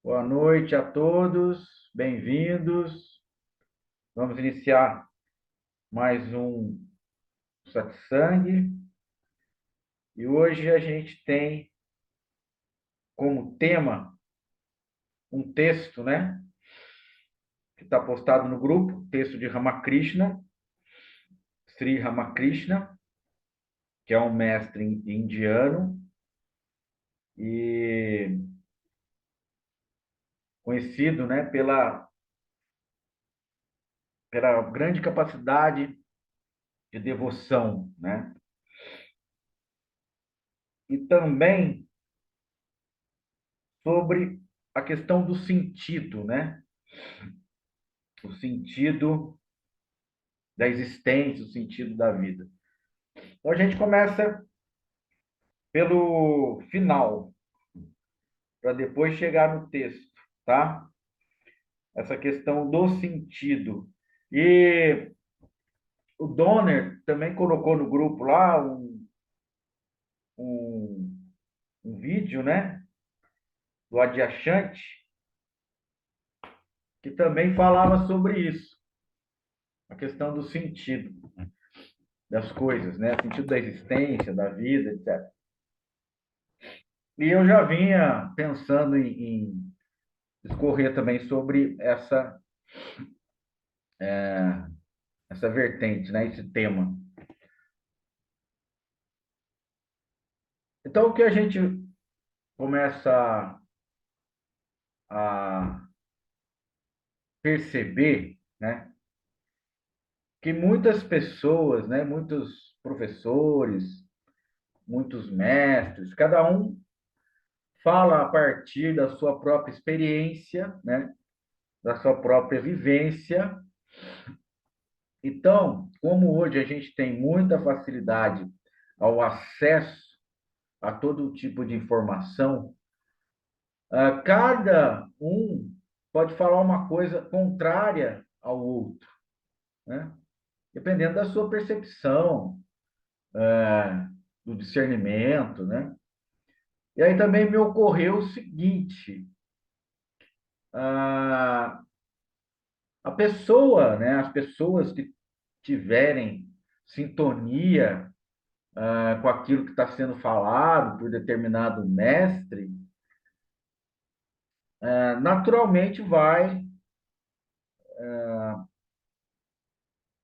Boa noite a todos, bem-vindos. Vamos iniciar mais um Satsang. E hoje a gente tem como tema um texto, né? Que está postado no grupo, texto de Ramakrishna, Sri Ramakrishna, que é um mestre indiano e conhecido, né, pela grande capacidade de devoção, né? E também sobre a questão do sentido, né? O sentido da existência, o sentido da vida. Então a gente começa pelo final, para depois chegar no texto, tá? Essa questão do sentido. E o Donner também colocou no grupo lá um, um vídeo, né? Do Adyashanti, que também falava sobre isso, a questão do sentido das coisas, né? O sentido da existência, da vida, etc. E eu já vinha pensando em discorrer também sobre essa vertente, né? Esse tema. Então, o que a gente começa a perceber, né? Que muitas pessoas, né? Muitos professores, muitos mestres, cada um fala a partir da sua própria experiência, né? Da sua própria vivência. Então, como hoje a gente tem muita facilidade ao acesso a todo tipo de informação, cada um pode falar uma coisa contrária ao outro, né? Dependendo da sua percepção, do discernimento, né? E aí também me ocorreu o seguinte: a, a pessoa, né? As pessoas que tiverem sintonia com aquilo que está sendo falado por determinado mestre, naturalmente vai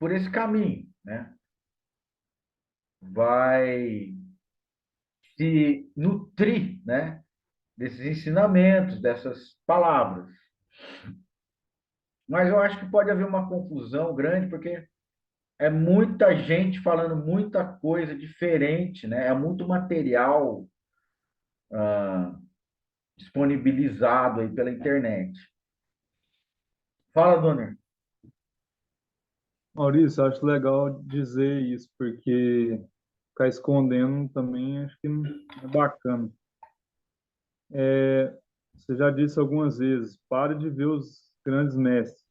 por esse caminho, né? Vai se nutrir, né, desses ensinamentos, dessas palavras. Mas eu acho que pode haver uma confusão grande, porque é muita gente falando muita coisa diferente, né? É muito material disponibilizado aí pela internet. Fala, Donner. Maurício, acho legal dizer isso, porque ficar escondendo também acho que não é bacana. Você já disse algumas vezes, pare de ver os grandes mestres,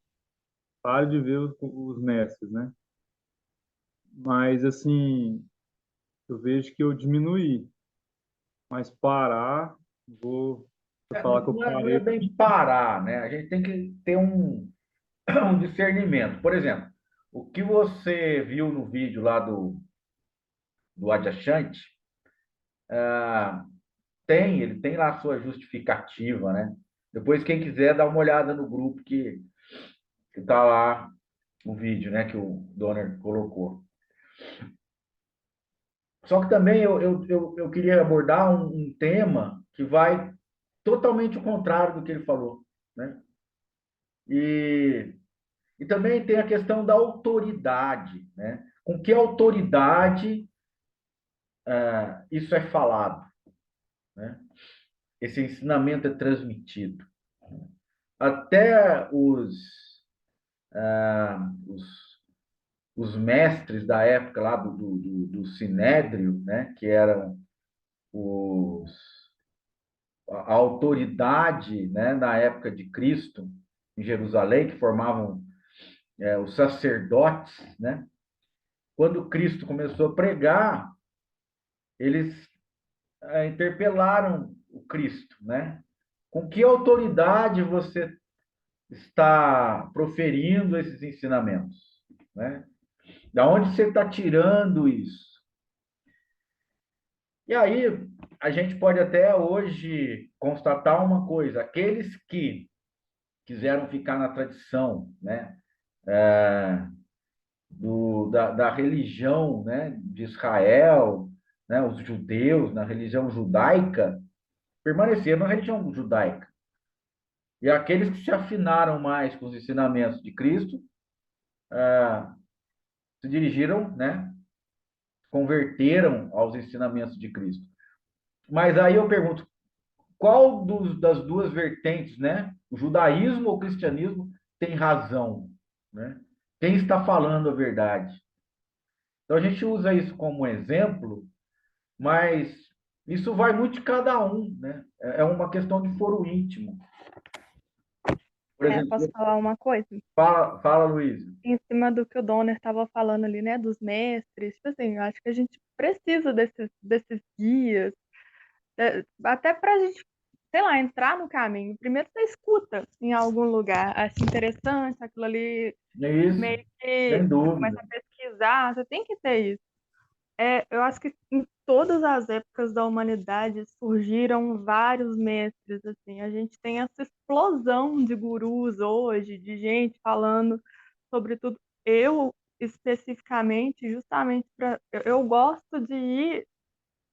pare de ver os mestres, né? Mas, assim, eu vejo que eu diminuí, mas parar, vou falar que eu Não é parei. bem parar, né? A gente tem que ter um discernimento. Por exemplo, o que você viu no vídeo lá do Adyashanti, ele tem lá a sua justificativa, né? Depois, quem quiser, dá uma olhada no grupo que tá lá o vídeo, né? Que o Donner colocou. Só que também eu queria abordar um tema que vai totalmente o contrário do que ele falou, né? E, e também tem a questão da autoridade, né? Com que autoridade isso é falado, né? Esse ensinamento é transmitido. Até os, os mestres da época lá do Sinédrio, né? Que eram os, a autoridade, né? Na época de Cristo, em Jerusalém, que formavam os sacerdotes, né? Quando Cristo começou a pregar, eles interpelaram o Cristo, né? Com que autoridade você está proferindo esses ensinamentos, né? Da onde você está tirando isso? E aí, a gente pode até hoje constatar uma coisa: aqueles que quiseram ficar na tradição, né, da religião, né, de Israel, né, os judeus, na religião judaica, permaneceram na religião judaica. E aqueles que se afinaram mais com os ensinamentos de Cristo, se dirigiram, né, converteram aos ensinamentos de Cristo. Mas aí eu pergunto, qual das duas vertentes, né, o judaísmo ou o cristianismo, tem razão, né? Quem está falando a verdade? Então a gente usa isso como exemplo, mas isso vai muito de cada um, né? É uma questão de foro íntimo. Por Posso exemplo, falar uma coisa? fala Luiz. Em cima do que o Donner estava falando ali, né, dos mestres, tipo assim, eu acho que a gente precisa desses guias, até para a gente, sei lá, entrar no caminho. Primeiro você escuta em algum lugar, acha interessante aquilo ali, É isso, meio que sem você dúvida. começa a pesquisar, você tem que ter isso. Eu acho que em todas as épocas da humanidade surgiram vários mestres, assim. A gente tem essa explosão de gurus hoje, de gente falando sobre tudo. Eu, especificamente, justamente eu gosto de ir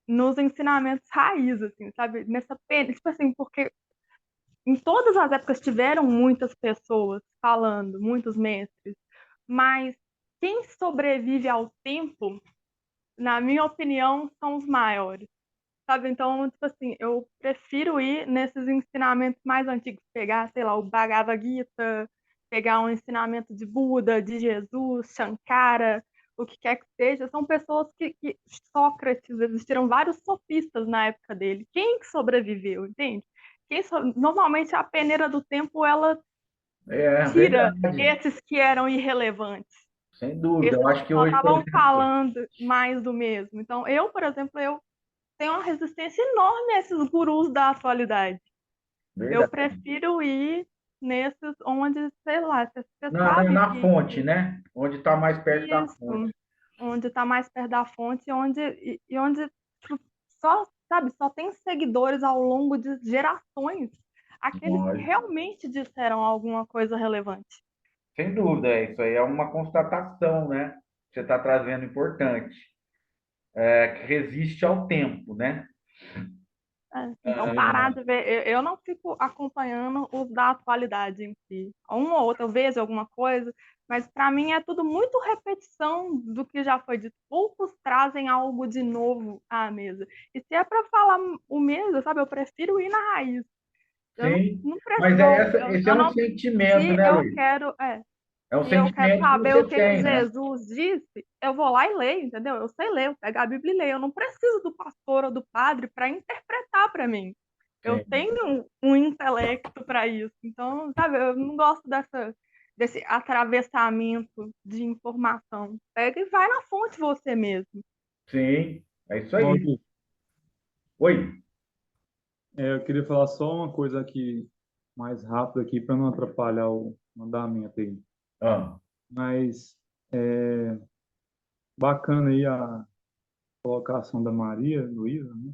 nos ensinamentos raiz, assim, sabe? Tipo assim, porque em todas as épocas tiveram muitas pessoas falando, muitos mestres, mas quem sobrevive ao tempo, na minha opinião, são os maiores, sabe? Então, tipo assim, eu prefiro ir nesses ensinamentos mais antigos, pegar, sei lá, o Bhagavad Gita, pegar um ensinamento de Buda, de Jesus, Shankara, o que quer que seja. São pessoas que Sócrates, existiram vários sofistas na época dele. Quem que sobreviveu, entende? Normalmente a peneira do tempo, ela É tira verdade, esses que eram irrelevantes. sem dúvida. Esses Eu que acho que só hoje, por estavam exemplo, falando mais do mesmo. Então, eu, por exemplo, eu tenho uma resistência enorme a esses gurus da atualidade. Eu verdade. prefiro ir nesses onde, sei lá, você Na sabe fonte, né? Onde está mais perto da fonte. isso, onde está mais perto da fonte, e onde tipo, só, sabe, só tem seguidores ao longo de gerações, aqueles que Lógico. realmente disseram alguma coisa relevante. Sem dúvida, isso aí é uma constatação, né? Que você está trazendo importante, que resiste ao tempo, né? Então, parar de ver, eu não fico acompanhando os da atualidade em si. Um ou outro, eu vejo alguma coisa, mas para mim é tudo muito repetição do que já foi dito. Poucos trazem algo de novo à mesa. E se é para falar o mesmo, sabe, eu prefiro ir na raiz. Eu não, Sim, não mas preciso, esse é eu um não, sentimento, se né, eu Luiz? quero, É um se eu quero sentimento que saber o você que que tem, né? Jesus disse, eu vou lá e leio, entendeu? Eu sei ler, eu pego a Bíblia e leio. Eu não preciso do pastor ou do padre para interpretar para mim. Eu Sim, tenho um intelecto para isso. Então, sabe, eu não gosto desse atravessamento de informação. Pega e vai na fonte você mesmo. sim, é isso aí. Maurício, Oi. eu queria falar só uma coisa aqui, mais rápido aqui, para não atrapalhar o andamento aí. Ah, Mas bacana aí a colocação da Maria Luísa, né?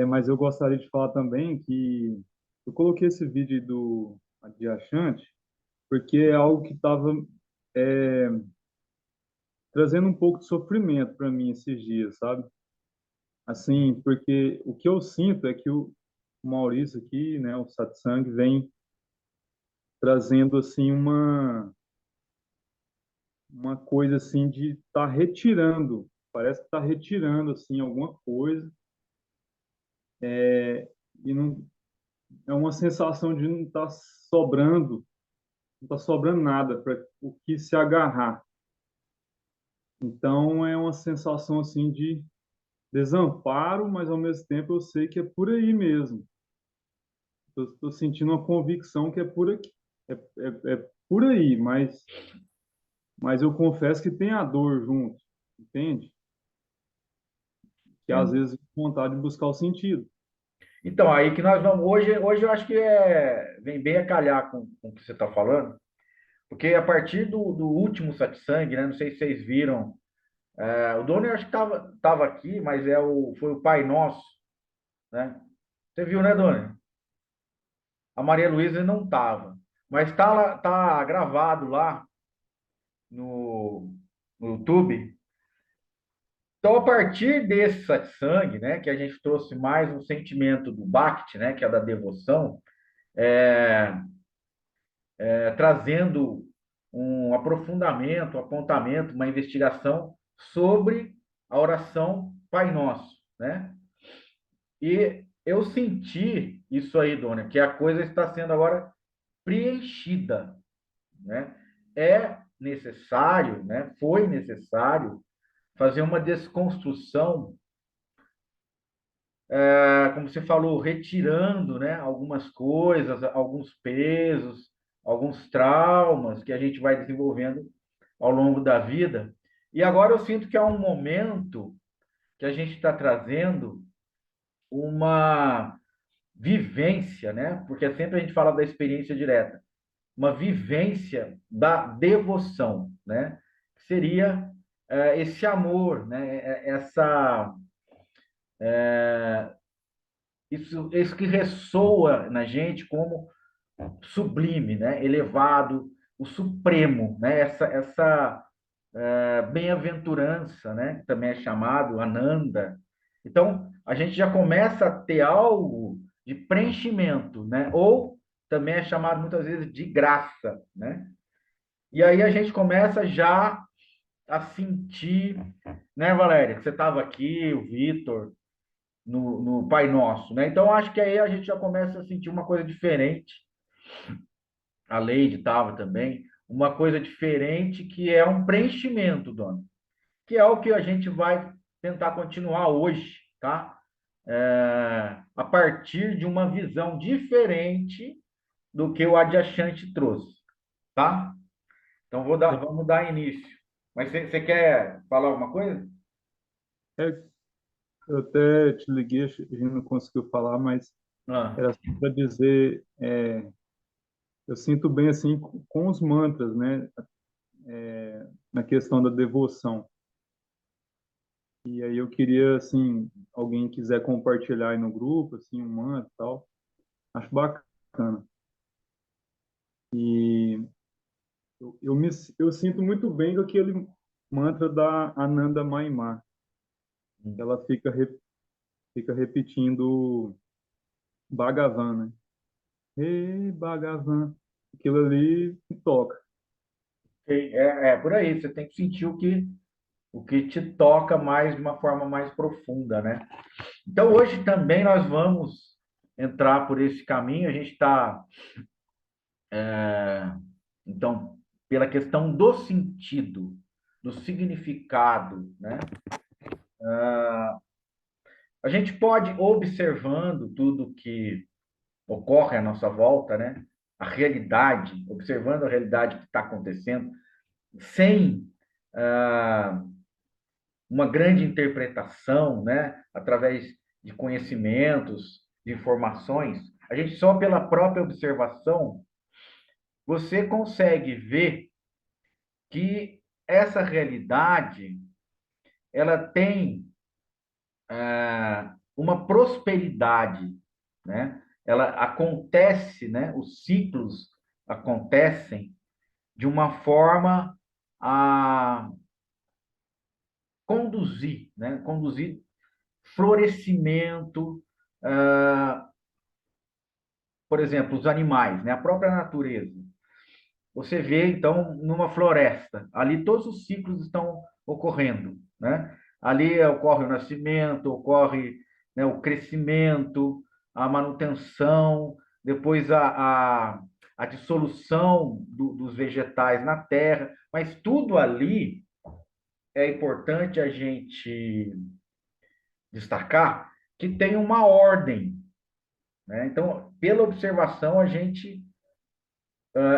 Mas eu gostaria de falar também que eu coloquei esse vídeo do Adiachante porque é algo que estava trazendo um pouco de sofrimento para mim esses dias, sabe? Assim, porque o que eu sinto é que o Maurício aqui, né, o Satsang, vem trazendo assim uma coisa assim de estar retirando, parece que está retirando assim alguma coisa e não é uma sensação de não estar sobrando, não está sobrando nada para o que se agarrar. Então é uma sensação assim de desamparo, mas ao mesmo tempo eu sei que é por aí mesmo. Estou sentindo uma convicção que é por aqui, é por aí, mas eu confesso que tem a dor junto, entende? Que às sim. vezes vontade de buscar o sentido. Então, aí que nós vamos. Hoje eu acho que vem bem a calhar com o que você está falando, porque a partir do último satsang, né? Não sei se vocês viram, o dono eu acho que tava aqui, mas foi o Pai Nosso, né? Você viu, né, Doni? A Maria Luísa não estava, mas tá gravado lá no, no YouTube. Então, a partir desse satsang, né, que a gente trouxe mais um sentimento do Bhakti, né, que é da devoção, é, trazendo um aprofundamento, um apontamento, uma investigação sobre a oração Pai Nosso, né? E eu senti isso aí, Dona, que a coisa está sendo agora preenchida, né? É necessário, né? Foi necessário fazer uma desconstrução, como você falou, retirando, né, algumas coisas, alguns pesos, alguns traumas que a gente vai desenvolvendo ao longo da vida. E agora eu sinto que é um momento que a gente está trazendo uma vivência, né? Porque sempre a gente fala da experiência direta, uma vivência da devoção, né? Seria esse amor, né? Isso que ressoa na gente como sublime, né? Elevado, o supremo, né? Essa bem-aventurança, né? Que também é chamado Ananda. Então, a gente já começa a ter algo de preenchimento, né? Ou também é chamado muitas vezes de graça, né? E aí a gente começa já a sentir, né, Valéria, que você estava aqui, o Vitor, no Pai Nosso, né? Então, acho que aí a gente já começa a sentir uma coisa diferente. A Leide estava também, uma coisa diferente que é um preenchimento, dona, que é o que a gente vai tentar continuar hoje, tá? A partir de uma visão diferente do que o Adyashanti trouxe, tá? Então vamos dar início. Mas você quer falar alguma coisa? É, eu até te liguei, a gente não conseguiu falar, mas Ah, era só para dizer, eu sinto bem assim com os mantras, né? Na questão da devoção. E aí eu queria, assim, alguém quiser compartilhar aí no grupo, assim, um mantra e tal, acho bacana. E eu sinto muito bem com aquele mantra da Ananda Maimá. Ela fica repetindo Bhagavan, né? Hey, Bhagavan. Aquilo ali me toca. é por aí. Você tem que sentir o que te toca mais de uma forma mais profunda, né? Então hoje também nós vamos entrar por esse caminho. A gente está então pela questão do sentido, do significado, né? A gente pode observando tudo que ocorre à nossa volta, né? A realidade, observando a realidade que está acontecendo, sem uma grande interpretação, né? Através de conhecimentos, de informações, a gente só pela própria observação você consegue ver que essa realidade ela tem uma prosperidade, né? Ela acontece, né? Os ciclos acontecem de uma forma a conduzir, né? Conduzir florescimento, por exemplo, os animais, né? A própria natureza. Você vê, então, numa floresta, ali todos os ciclos estão ocorrendo, né? Ali ocorre o nascimento, ocorre, né, o crescimento, a manutenção, depois a dissolução dos vegetais na terra, mas tudo ali é importante a gente destacar que tem uma ordem, né? Então, pela observação, a gente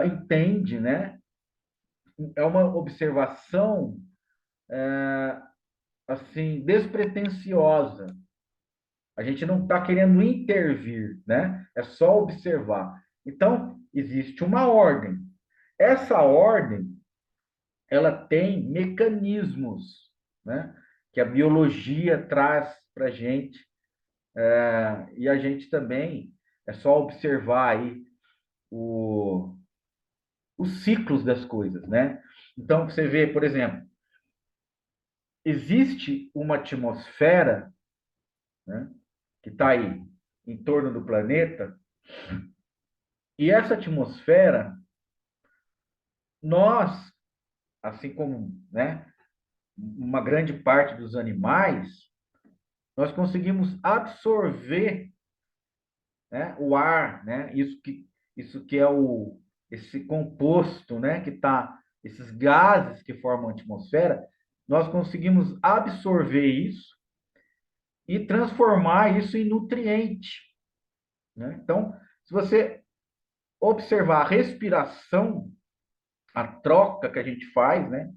entende, né? É uma observação assim despretensiosa, A gente não está querendo intervir, né? É só observar. Então, existe uma ordem. Essa ordem, ela tem mecanismos, né? Que a biologia traz para a gente, e a gente também, é só observar aí o, os ciclos das coisas, né? Então, você vê, por exemplo, existe uma atmosfera, né, que está aí em torno do planeta, e essa atmosfera, nós, assim como, né, uma grande parte dos animais, nós conseguimos absorver, né, o ar, né, isso que é esse composto, né, que tá, esses gases que formam a atmosfera, nós conseguimos absorver isso e transformar isso em nutriente, né? Então, se você observar a respiração, a troca que a gente faz, né,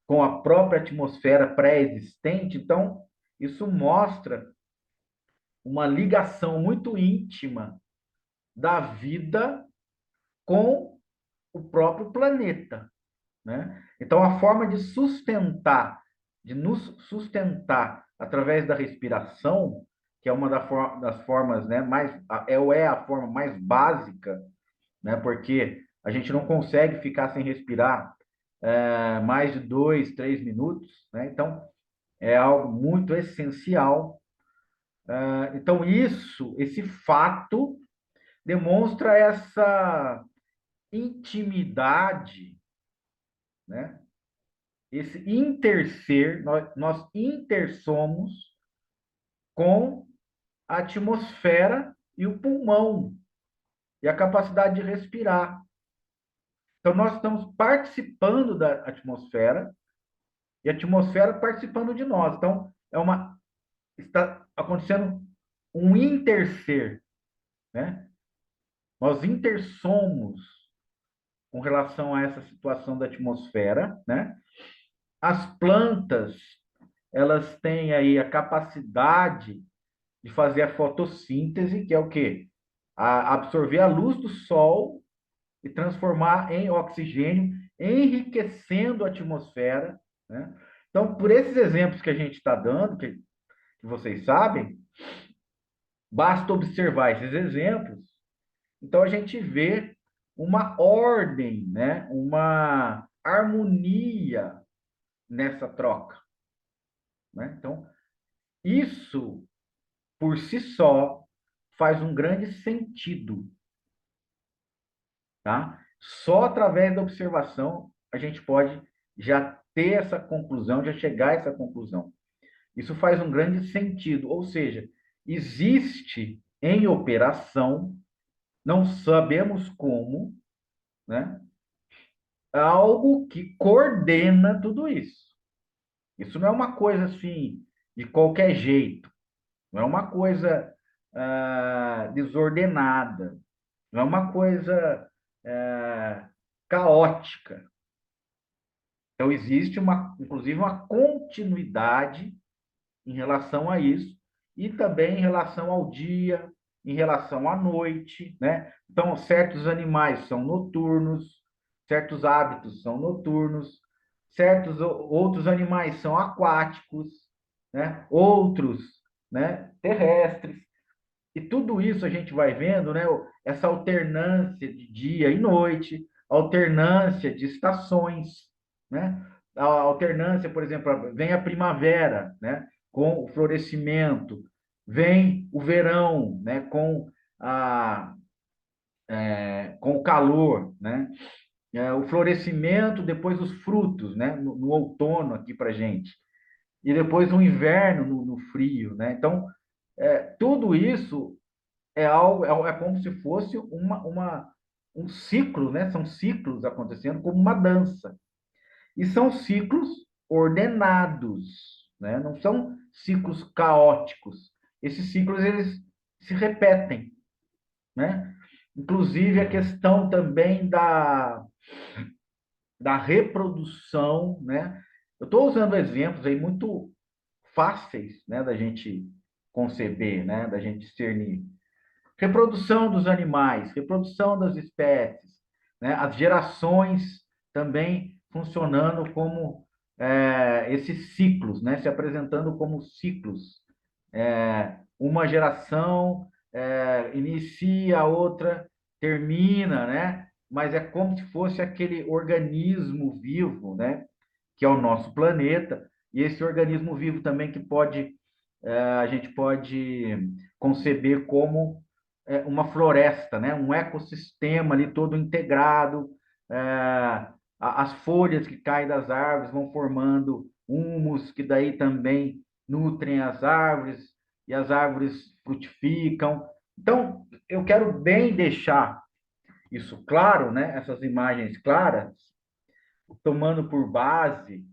com a própria atmosfera pré-existente, então isso mostra uma ligação muito íntima da vida com o próprio planeta, né? Então a forma de sustentar, de nos sustentar através da respiração, que é uma das formas, né, é a forma mais básica, né? Porque a gente não consegue ficar sem respirar mais de 2, 3 minutos, né? Então é algo muito essencial. Então esse fato demonstra essa intimidade, né? Esse interser, nós intersomos com a atmosfera e o pulmão e a capacidade de respirar. Então, nós estamos participando da atmosfera e a atmosfera participando de nós. Então, está acontecendo um interser, né? Nós intersomos com relação a essa situação da atmosfera, né? As plantas, elas têm aí a capacidade de fazer a fotossíntese, que é o quê? Absorver a luz do sol e transformar em oxigênio, enriquecendo a atmosfera, né? Então, por esses exemplos que a gente está dando, que vocês sabem, basta observar esses exemplos, então a gente vê uma ordem, né? Uma harmonia nessa troca, né? Então, isso por si só faz um grande sentido, tá? Só através da observação a gente pode já ter essa conclusão, já chegar a essa conclusão. Isso faz um grande sentido, ou seja, existe em operação, não sabemos como, né? Algo que coordena tudo isso. Isso não é uma coisa assim de qualquer jeito, não é uma coisa desordenada, não é uma coisa caótica. Então, existe inclusive, uma continuidade em relação a isso, e também em relação ao dia, em relação à noite, né? Então, certos animais são noturnos, certos hábitos são noturnos, certos outros animais são aquáticos, né? Outros, né, terrestres. E tudo isso a gente vai vendo, né? Essa alternância de dia e noite, alternância de estações, né? A alternância, por exemplo, vem a primavera, né? Com o florescimento, vem o verão, né? Com o calor, né? O florescimento, depois os frutos, né? No outono aqui para gente, e depois o inverno no frio, né? Então, tudo isso é algo, é como se fosse um ciclo, né? São ciclos acontecendo como uma dança. E são ciclos ordenados, né? Não são ciclos caóticos. Esses ciclos, eles se repetem, né? Inclusive a questão também da reprodução, né? Eu estou usando exemplos aí muito fáceis, né, da gente conceber, né? Da gente discernir. Reprodução dos animais, reprodução das espécies, né? As gerações também funcionando como esses ciclos, né? Se apresentando como ciclos. Uma geração inicia, a outra termina, né? Mas é como se fosse aquele organismo vivo, né? Que é o nosso planeta, e esse organismo vivo também que a gente pode conceber como uma floresta, né? Um ecossistema ali todo integrado. As folhas que caem das árvores vão formando humus, que daí também nutrem as árvores, e as árvores frutificam. Então, eu quero bem deixar isso claro, né? Essas imagens claras, tomando por base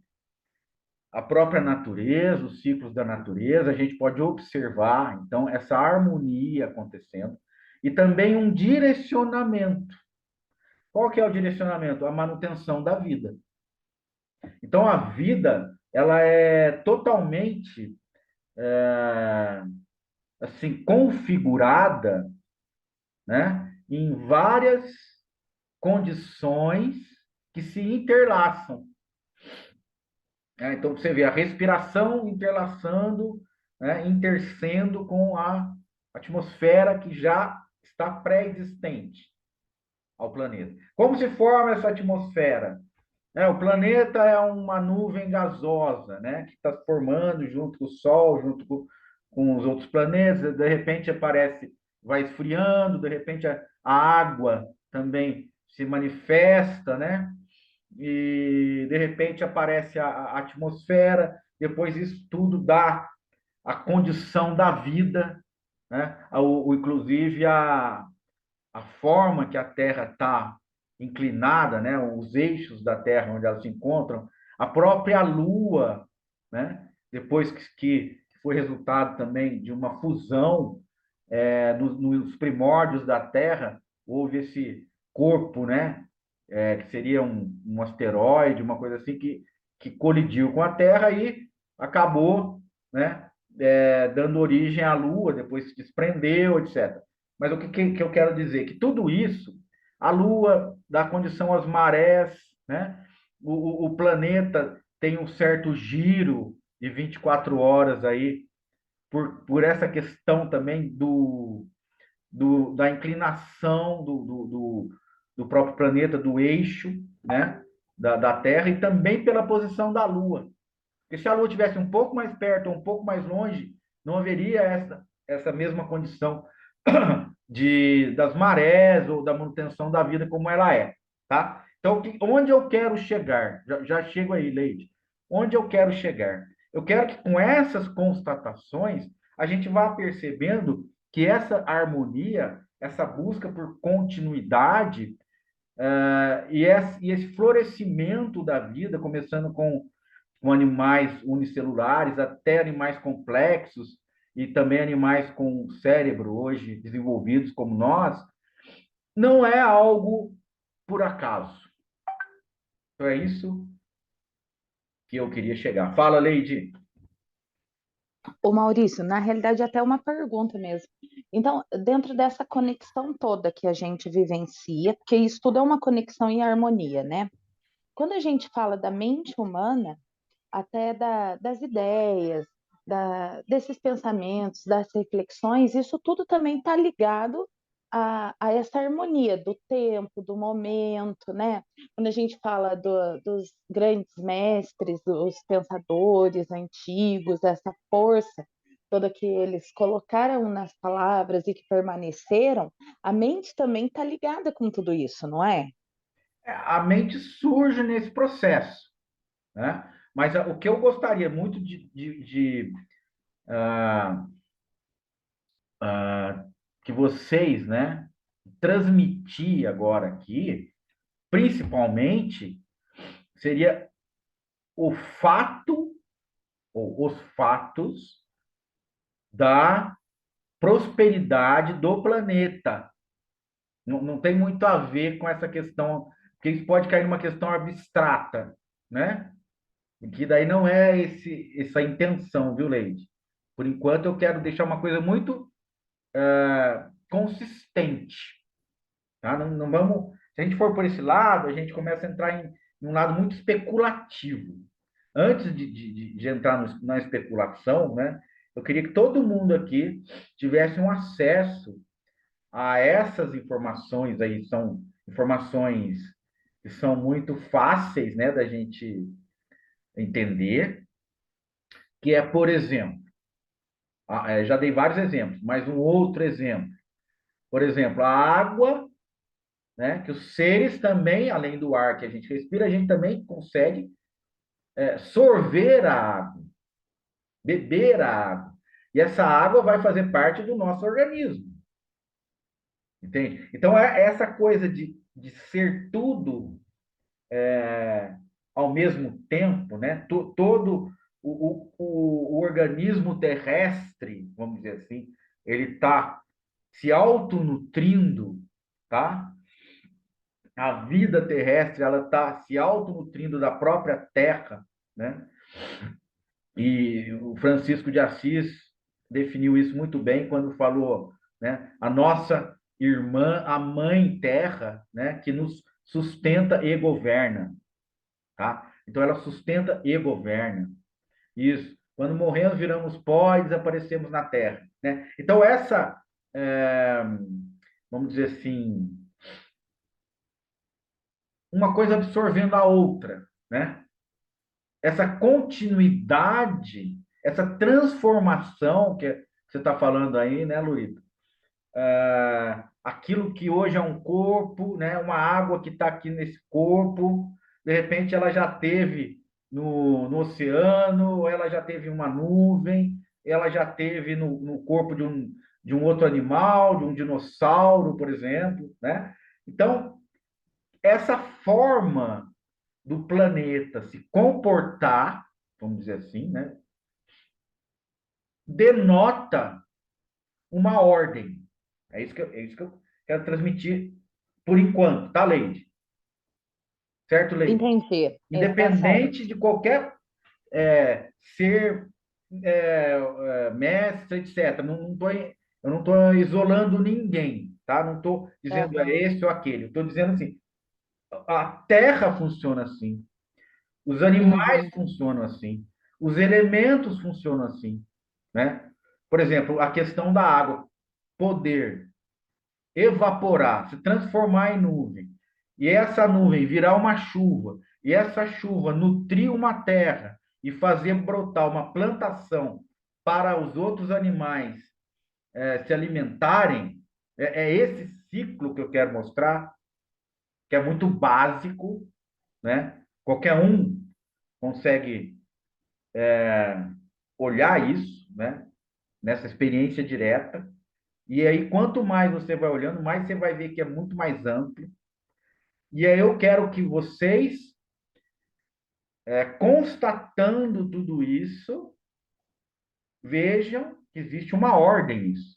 a própria natureza, os ciclos da natureza, a gente pode observar, então, essa harmonia acontecendo e também um direcionamento. Qual que é o direcionamento? A manutenção da vida. Então, a vida, ela é totalmente assim configurada, né, em várias condições que se interlaçam. Então, você vê a respiração interlaçando, né, intercendo com a atmosfera que já está pré-existente ao planeta. Como se forma essa atmosfera? O planeta é uma nuvem gasosa, né, que está se formando junto com o Sol, junto com os outros planetas. De repente aparece, vai esfriando, de repente a água também se manifesta, né? E de repente aparece a atmosfera, depois isso tudo dá a condição da vida, né? Inclusive a forma que a Terra está inclinada, né? Os eixos da Terra onde elas se encontram, a própria Lua, né? Depois que foi resultado também de uma fusão nos primórdios da Terra, houve esse corpo, né? Que seria um asteroide, uma coisa assim, que colidiu com a Terra e acabou, né? Dando origem à Lua, depois se desprendeu, etc. Mas o que eu quero dizer? Que tudo isso, a Lua dá condição às marés, né? O planeta tem um certo giro de 24 horas aí, por essa questão também da inclinação do próprio planeta, do eixo, né, da Terra, e também pela posição da Lua. Porque se a Lua estivesse um pouco mais perto ou um pouco mais longe, não haveria essa mesma condição das marés ou da manutenção da vida como ela é. Tá? Então, onde eu quero chegar? Já chego aí, Leide. Onde eu quero chegar? Eu quero que com essas constatações a gente vá percebendo que essa harmonia, essa busca por continuidade, e esse florescimento da vida, começando com animais unicelulares até animais complexos e também animais com cérebro hoje desenvolvidos como nós, não é algo por acaso. Então é isso que eu queria chegar. Fala, Leide. Ô Maurício, na realidade, até uma pergunta mesmo. Então, dentro dessa conexão toda que a gente vivencia, porque isso tudo é uma conexão e harmonia, né? Quando a gente fala da mente humana, até das ideias, desses pensamentos, das reflexões, isso tudo também está ligado a essa harmonia do tempo, do momento, né? Quando a gente fala dos grandes mestres, dos pensadores antigos, essa força toda que eles colocaram nas palavras e que permaneceram, a mente também está ligada com tudo isso, não é? A mente surge nesse processo, né? Mas o que eu gostaria muito de que vocês, né, transmitir agora aqui, principalmente, seria o fato ou os fatos da prosperidade do planeta. Não tem muito a ver com essa questão, porque isso pode cair numa questão abstrata, né? Que daí não é essa intenção, viu, Leide? Por enquanto, eu quero deixar uma coisa muito consistente, tá? Não vamos... Se a gente for por esse lado, a gente começa a entrar em um lado muito especulativo. Antes de entrar na especulação, né? Eu queria que todo mundo aqui tivesse um acesso a essas informações aí, são informações que são muito fáceis, né, da gente entender, que é, por exemplo, já dei vários exemplos, mas um outro exemplo. Por exemplo, a água, né, que os seres também, além do ar que a gente respira, a gente também consegue sorver a água, beber a água. E essa água vai fazer parte do nosso organismo. Entende? Então, é essa coisa de ser tudo ao mesmo tempo, né? Todo o organismo terrestre, vamos dizer assim, ele está se autonutrindo, tá? A vida terrestre, ela está se autonutrindo da própria terra, né? E o Francisco de Assis definiu isso muito bem quando falou, né? A nossa irmã, a mãe terra, né? Que nos sustenta e governa, tá? Então ela sustenta e governa. Isso. Quando morremos, viramos pó e desaparecemos na terra, né? Então essa, é, vamos dizer assim, uma coisa absorvendo a outra, né? Essa continuidade, essa transformação que você está falando aí, né, Luísa? Aquilo que hoje é um corpo, né, uma água que está aqui nesse corpo, de repente ela já teve no oceano, ela já teve uma nuvem, ela já teve no corpo de um outro animal, de um dinossauro, por exemplo, né? Então, essa forma do planeta se comportar, vamos dizer assim, né, denota uma ordem. É isso que eu quero transmitir por enquanto, tá, Leide? Certo, Leide? Entendi. Tá certo. Independente de qualquer ser mestre, etc. Eu não estou isolando ninguém, tá? Não estou dizendo é Aham. esse ou aquele. Eu estou dizendo assim, a Terra funciona assim, os animais Uhum. funcionam assim, os elementos funcionam assim, né? Por exemplo, a questão da água, poder evaporar, se transformar em nuvem, e essa nuvem virar uma chuva, e essa chuva nutrir uma terra e fazer brotar uma plantação para os outros animais se alimentarem, é esse ciclo que eu quero mostrar, que é muito básico, né? Qualquer um consegue olhar isso, né? Nessa experiência direta. E aí, quanto mais você vai olhando, mais você vai ver que é muito mais amplo. E aí eu quero que vocês, constatando tudo isso, vejam que existe uma ordem nisso.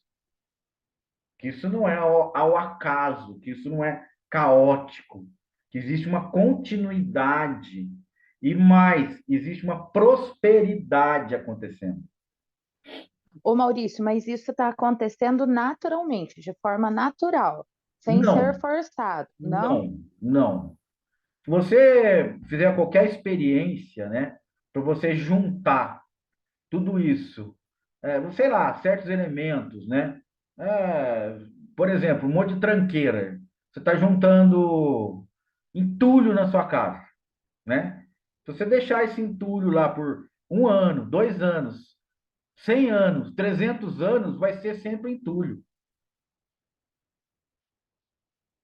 Que isso não é ao acaso, que isso não é caótico, que existe uma continuidade. E mais, existe uma prosperidade acontecendo. Ô Maurício, mas isso está acontecendo naturalmente, de forma natural, sem ser Não, forçado, não? não. Se você fizer qualquer experiência, né, para você juntar tudo isso, sei lá, certos elementos, né? É, por exemplo, um monte de tranqueira. Você está juntando entulho na sua casa, né? Se você deixar esse entulho lá por 1 ano, 2 anos, 100 anos, 300 anos, vai ser sempre entulho.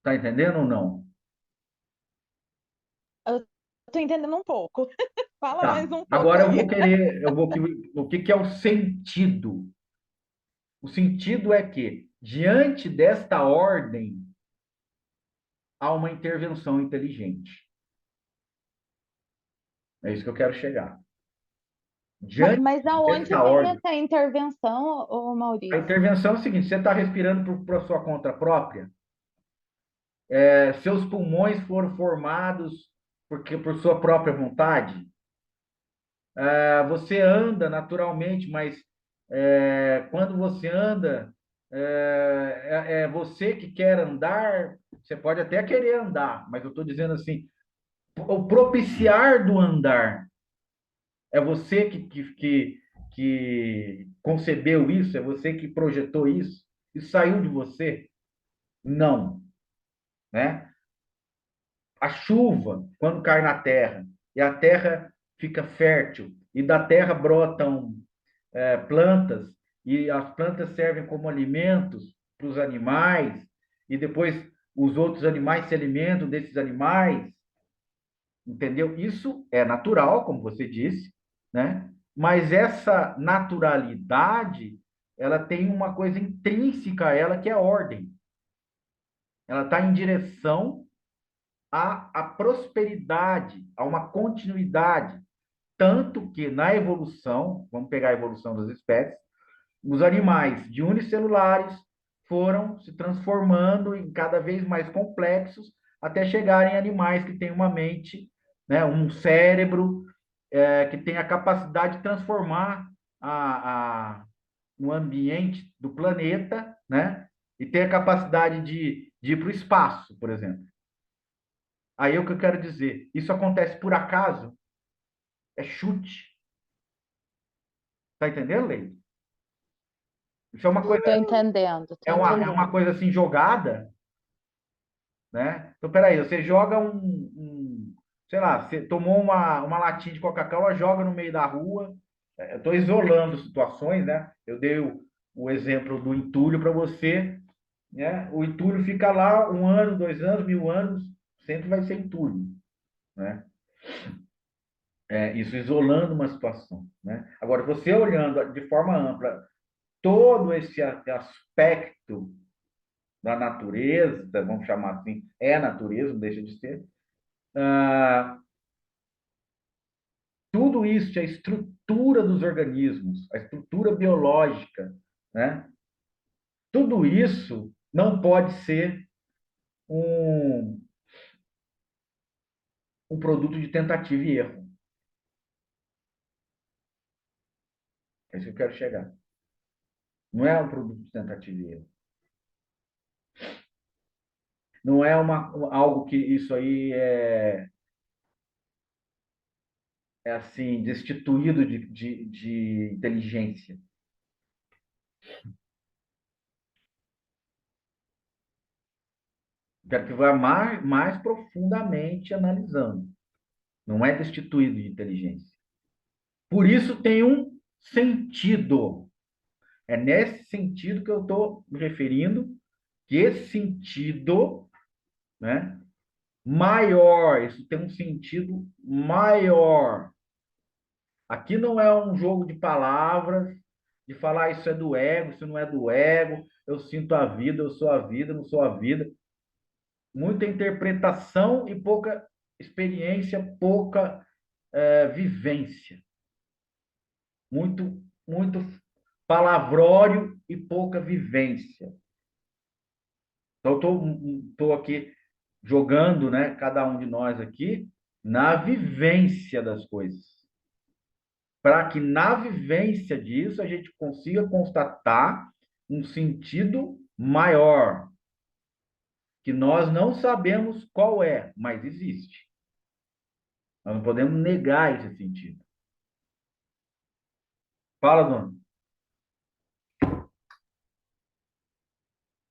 Tá entendendo ou não? Eu estou entendendo um pouco. Fala Tá. mais um pouco Agora aí. o que que é o sentido? O sentido é que, diante desta ordem, há uma intervenção inteligente. É isso que eu quero chegar. Diante Mas aonde dessa vem ordem, essa intervenção, ô a Maurício? intervenção é o seguinte: você está respirando por sua conta própria, seus pulmões foram formados por sua própria vontade, você anda naturalmente, mas Quando você anda, é você que quer andar, você pode até querer andar, mas eu estou dizendo assim, o propiciar do andar, é você que concebeu isso, é você que projetou isso, isso saiu de você? Não, né? A chuva, quando cai na terra, e a terra fica fértil, e da terra brotam plantas, e as plantas servem como alimentos para os animais, e depois os outros animais se alimentam desses animais, entendeu? Isso é natural, como você disse, né? Mas essa naturalidade, ela tem uma coisa intrínseca a ela que é a ordem. Ela está em direção à prosperidade, a uma continuidade. Tanto que na evolução, vamos pegar a evolução das espécies, os animais de unicelulares foram se transformando em cada vez mais complexos até chegarem a animais que têm uma mente, né, um cérebro, que tem a capacidade de transformar o ambiente do planeta, né, e tem a capacidade de ir para o espaço, por exemplo. Aí é o que eu quero dizer. Isso acontece por acaso? É chute. Tá entendendo, Leite? Isso é uma coisa, Tô entendendo, tô é uma entendendo. coisa assim jogada, né? Então, peraí, você joga sei lá, você tomou uma latinha de Coca-Cola, joga no meio da rua. Eu estou isolando situações, né? Eu dei o exemplo do entulho para você, né? O entulho fica lá 1 ano, 2 anos, 1000 anos, sempre vai ser entulho, né? Isso isolando uma situação, né? Agora, você olhando de forma ampla todo esse aspecto da natureza, vamos chamar assim, é natureza, não deixa de ser. Tudo isso, a estrutura dos organismos, a estrutura biológica, né? Tudo isso não pode ser um, um produto de tentativa e erro. É isso que eu quero chegar. Não é um produto de tentativa e erro. Não é algo que isso aí é assim, destituído de inteligência. Quero que vá mais profundamente analisando. Não é destituído de inteligência. Por isso tem um sentido. É nesse sentido que eu estou me referindo, que esse sentido, né, maior, isso tem um sentido maior. Aqui não é um jogo de palavras, de falar isso é do ego, isso não é do ego, eu sinto a vida, eu sou a vida, não sou a vida. Muita interpretação e pouca experiência, pouca vivência. Muito palavrório e pouca vivência. Então, estou aqui jogando, né, cada um de nós aqui, na vivência das coisas. Para que na vivência disso a gente consiga constatar um sentido maior, que nós não sabemos qual é, mas existe. Nós não podemos negar esse sentido. Fala, dona.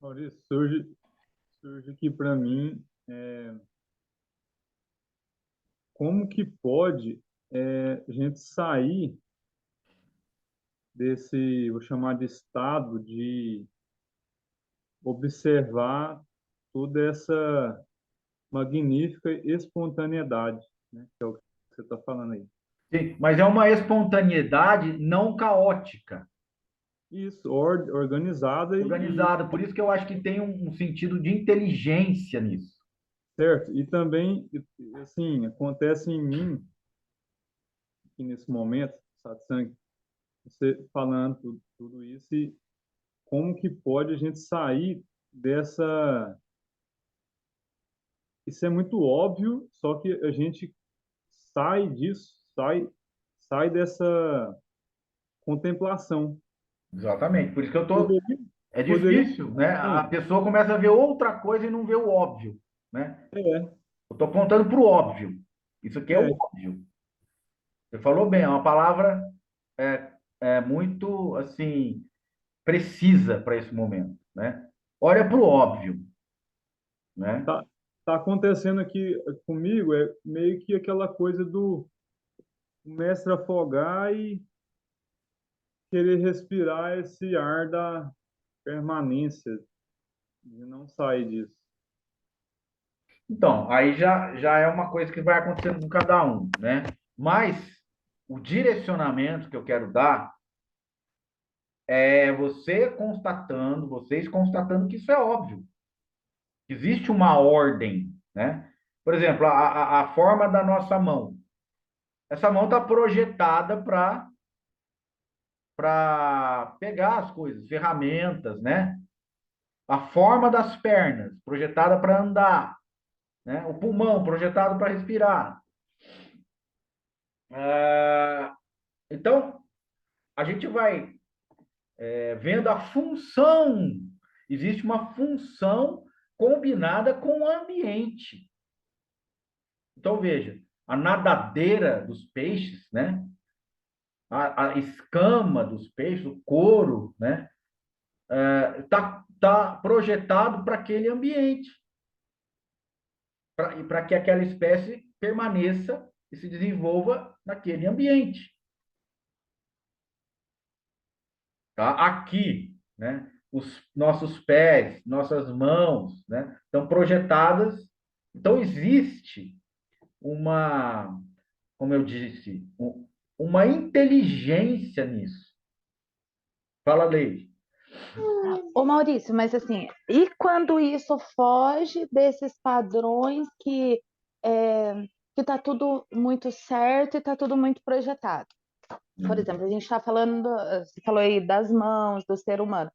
Maurício, surge aqui para mim como que pode a gente sair desse, vou chamar de estado de observar toda essa magnífica espontaneidade, né, que é o que você está falando aí. Sim, mas é uma espontaneidade não caótica, Isso, organizada organizada. Por isso que eu acho que tem um sentido de inteligência nisso. certo. E também, assim, acontece em mim, aqui nesse momento, satsang, você falando tudo isso e como que pode a gente sair dessa... Isso é muito óbvio, só que a gente sai disso, sai dessa contemplação. Exatamente. Por isso que eu tô. Poderia, É poderia, difícil, né? A sim, pessoa começa a ver outra coisa e não vê o óbvio, né? é, Eu estou apontando para o óbvio. Isso aqui é o é. óbvio. Você falou bem, é uma palavra muito assim precisa para esse momento, né? Olha para o óbvio, né? Tá, tá acontecendo aqui comigo, é meio que aquela coisa do mestre afogar e querer respirar esse ar da permanência, de não sair disso. Então, aí já é uma coisa que vai acontecendo com cada um, né? Mas o direcionamento que eu quero dar é vocês constatando que isso é óbvio. Existe uma ordem, né? Por exemplo, a forma da nossa mão. Essa mão está projetada para pegar as coisas, ferramentas, né? A forma das pernas, projetada para andar, né? O pulmão, projetado para respirar. Então, a gente vai vendo a função. Existe uma função combinada com o ambiente. Então, veja, a nadadeira dos peixes, né? A escama dos peixes, o couro, né? Tá projetado para aquele ambiente, para que aquela espécie permaneça e se desenvolva naquele ambiente. Tá? Aqui, né? Os nossos pés, nossas mãos, né? Estão projetadas. Então, existe uma, como eu disse, uma inteligência nisso. Fala, Leide. Ô Maurício, mas assim, e quando isso foge desses padrões é, que tá tudo muito certo e tá tudo muito projetado? Por exemplo, a gente está falando, você falou aí das mãos, do ser humano.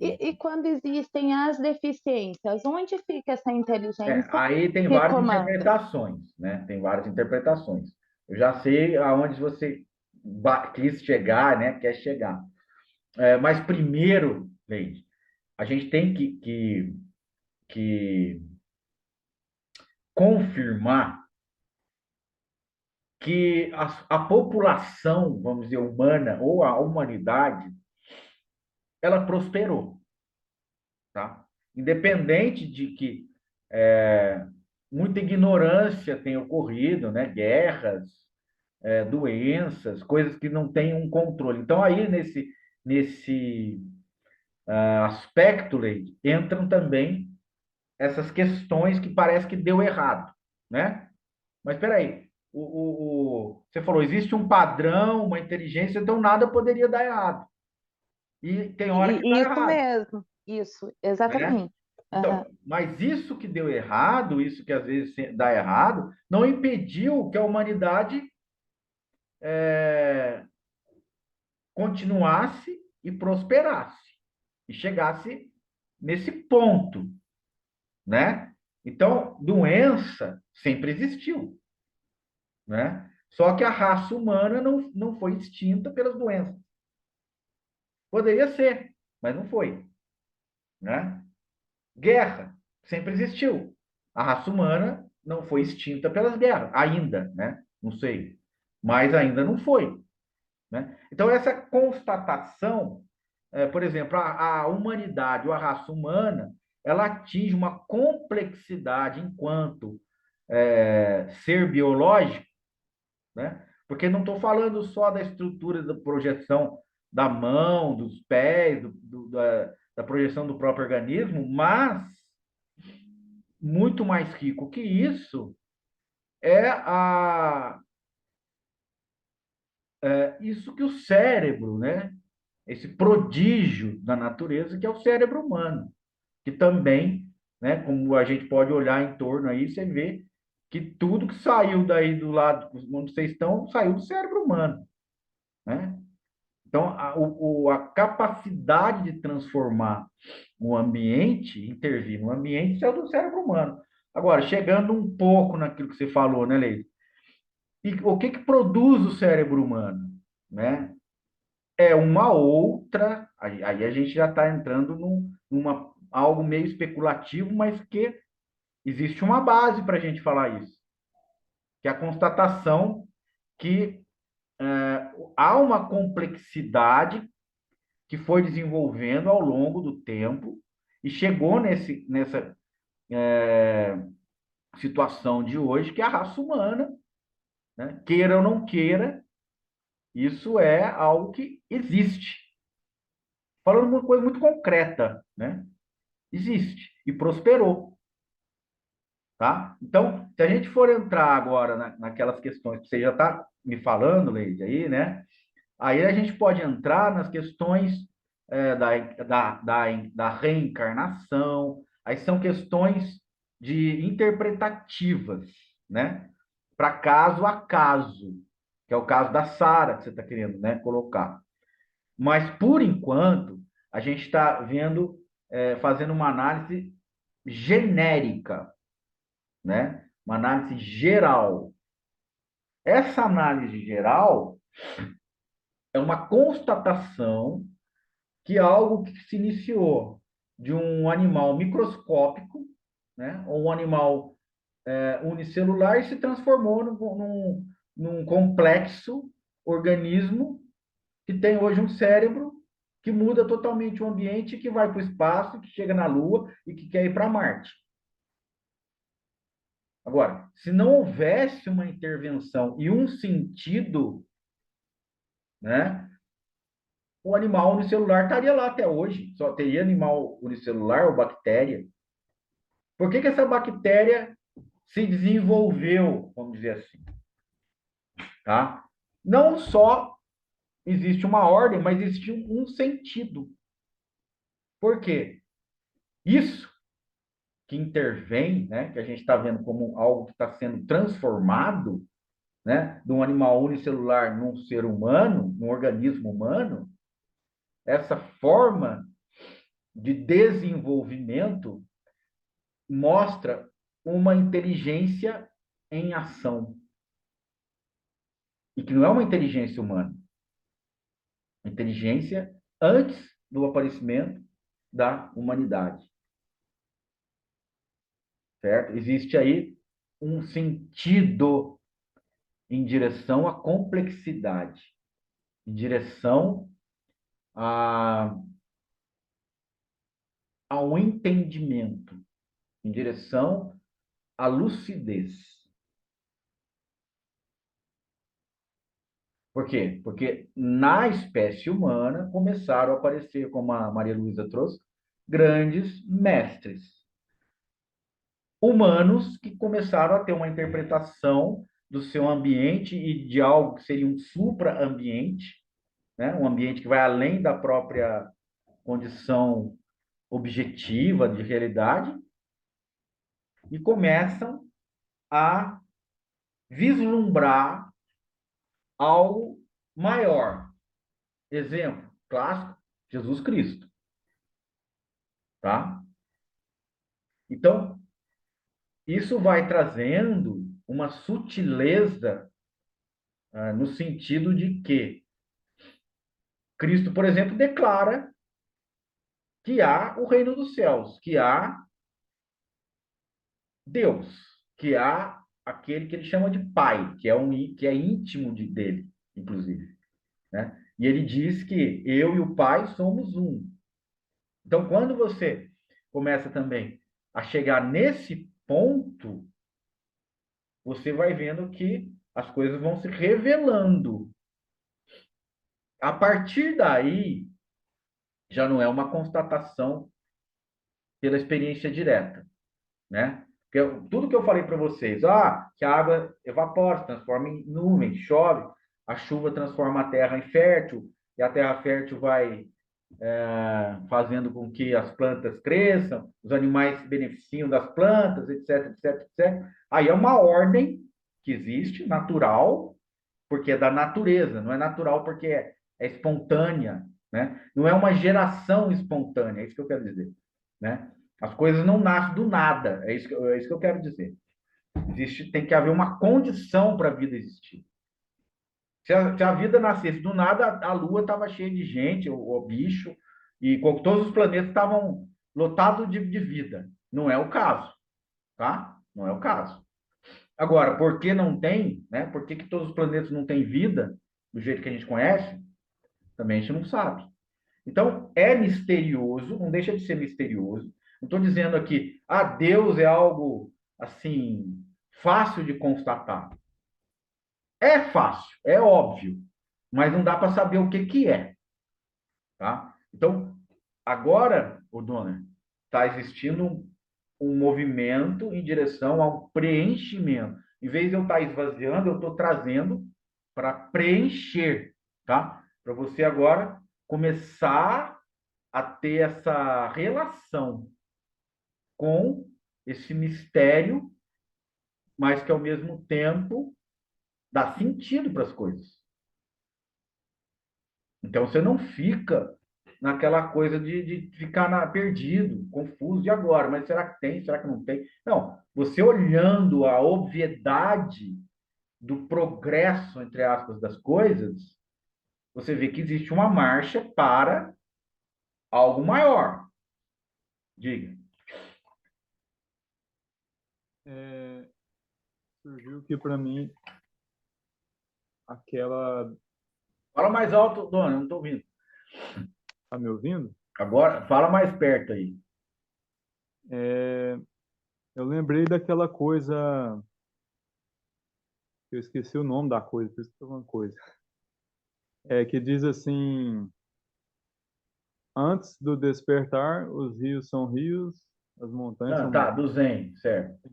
E quando existem as deficiências, onde fica essa inteligência Aí tem que várias comanda? interpretações, né? Tem várias interpretações. Eu já sei aonde você quis chegar, né? Quer chegar. Mas primeiro, Leide, a gente tem que confirmar que a população, vamos dizer, humana ou a humanidade, ela prosperou, tá? Independente de que muita ignorância tenha ocorrido, né? Guerras, doenças, coisas que não têm um controle. Então, aí, nesse aspecto, Leide, entram também essas questões que parece que deu errado, né? Mas espera aí, você falou, existe um padrão, uma inteligência, então nada poderia dar errado. E tem hora que dá Isso errado, mesmo, isso, né? exatamente. Aham. Então, mas isso que deu errado, isso que às vezes dá errado, não impediu que a humanidade é, continuasse e prosperasse e chegasse nesse ponto, né? Então, doença sempre existiu, né? Só que a raça humana não foi extinta pelas doenças. Poderia ser, mas não foi, né? Guerra sempre existiu. A raça humana não foi extinta pelas guerras, ainda, né? Não sei, mas ainda não foi, né? Então, essa constatação, por exemplo, a humanidade ou a raça humana, ela atinge uma complexidade enquanto ser biológico, né? Porque não estou falando só da estrutura da projeção da mão, dos pés, da projeção do próprio organismo, mas muito mais rico que isso é isso que o cérebro, né? Esse prodígio da natureza que é o cérebro humano, que também, né? Como a gente pode olhar em torno aí, você vê que tudo que saiu daí do lado onde vocês estão saiu do cérebro humano, né? Então, a capacidade de transformar o ambiente, intervir no ambiente, é o do cérebro humano. Agora, chegando um pouco naquilo que você falou, né, Leite? E o que produz o cérebro humano? Né? É uma outra Aí a gente já está entrando numa algo meio especulativo, mas que existe uma base para a gente falar isso, que é a constatação que há uma complexidade que foi desenvolvendo ao longo do tempo e chegou nessa situação de hoje, que é a raça humana, né? Queira ou não queira, isso é algo que existe. Falando uma coisa muito concreta, né? Existe e prosperou, tá? Então, se a gente for entrar agora naquelas questões que você já está me falando, Leide, aí, né? Aí a gente pode entrar nas questões da reencarnação, aí são questões de interpretativas, né? Para caso a caso, que é o caso da Sara, que você está querendo, né, colocar. Mas, por enquanto, a gente está vendo, fazendo uma análise genérica, né? Uma análise geral. Essa análise geral é uma constatação que é algo que se iniciou de um animal microscópico, né? Ou um animal unicelular e se transformou num complexo organismo que tem hoje um cérebro que muda totalmente o ambiente, que vai para o espaço, que chega na Lua e que quer ir para Marte. Agora, se não houvesse uma intervenção e um sentido, né, o animal unicelular estaria lá até hoje. Só teria animal unicelular ou bactéria. Por que essa bactéria se desenvolveu, vamos dizer assim? Tá? Não só existe uma ordem, mas existe um sentido. Por quê? Isso que intervém, né, que a gente está vendo como algo que está sendo transformado, né, de um animal unicelular num ser humano, num organismo humano, essa forma de desenvolvimento mostra uma inteligência em ação. E que não é uma inteligência humana. Uma inteligência antes do aparecimento da humanidade. Certo? Existe aí um sentido em direção à complexidade, em direção ao entendimento, em direção à lucidez. Por quê? Porque na espécie humana começaram a aparecer, como a Maria Luísa trouxe, grandes mestres. Humanos que começaram a ter uma interpretação do seu ambiente e de algo que seria um supra-ambiente, né? Um ambiente que vai além da própria condição objetiva de realidade, e começam a vislumbrar algo maior. Exemplo clássico, Jesus Cristo, tá? Então, isso vai trazendo uma sutileza no sentido de que Cristo, por exemplo, declara que há o reino dos céus, que há Deus, que há aquele que ele chama de Pai, que é íntimo dele, inclusive, né? E ele diz que eu e o Pai somos um. Então, quando você começa também a chegar nesse ponto, você vai vendo que as coisas vão se revelando. A partir daí, já não é uma constatação pela experiência direta, né? Porque tudo que eu falei para vocês, que a água evapora, se transforma em nuvem, chove, a chuva transforma a terra em fértil, e a terra fértil vai fazendo com que as plantas cresçam, os animais se beneficiam das plantas, etc, etc, etc. Aí é uma ordem que existe, natural, porque é da natureza, não é natural porque é espontânea, né? Não é uma geração espontânea, é isso que eu quero dizer, né? As coisas não nascem do nada, é isso que eu quero dizer. Tem que haver uma condição para a vida existir. Se a vida nascesse do nada, a lua estava cheia de gente, o bicho, e todos os planetas estavam lotados de vida. Não é o caso, tá? Não é o caso. Agora, por que não tem, né? Por que todos os planetas não têm vida do jeito que a gente conhece? Também a gente não sabe. Então, é misterioso, não deixa de ser misterioso. Não estou dizendo aqui, Deus é algo, assim, fácil de constatar. É fácil, é óbvio, mas não dá para saber o que é, tá? Então, agora, o Donner, está existindo um movimento em direção ao preenchimento. Em vez de eu estar esvaziando, eu estou trazendo para preencher, tá? Para você agora começar a ter essa relação com esse mistério, mas que ao mesmo tempo dá sentido para as coisas. Então você não fica naquela coisa de ficar perdido, confuso, e agora? Mas será que tem? Será que não tem? Não, você olhando a obviedade do progresso, entre aspas, das coisas, você vê que existe uma marcha para algo maior. Diga. Surgiu aqui para mim aquela... Fala mais alto, Dona, eu não estou ouvindo. Tá me ouvindo? Agora, fala mais perto aí. Eu lembrei daquela coisa... Eu esqueci o nome da coisa, por isso que eu tô falando coisa. Que diz assim: antes do despertar, os rios são rios, as montanhas Ah, são tá, montanhas. do Zen, certo.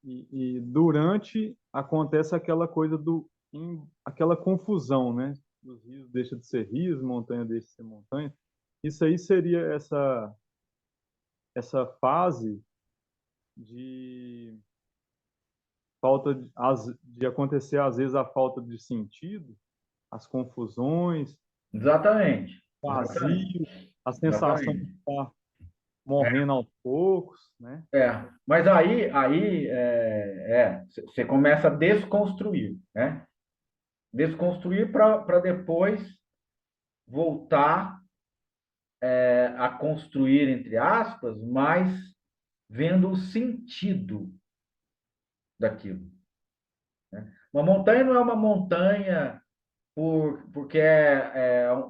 E durante acontece aquela coisa aquela confusão, né? Os rios deixam de ser rios, montanha deixa de ser montanha. Isso aí seria essa fase de falta de acontecer às vezes a falta de sentido, as confusões, Exatamente. vazio, a sensação de Exatamente. estar morrendo aos poucos, né? Mas aí você começa a desconstruir, né? Desconstruir para depois voltar a construir, entre aspas, mas vendo o sentido daquilo. Né? Uma montanha não é uma montanha porque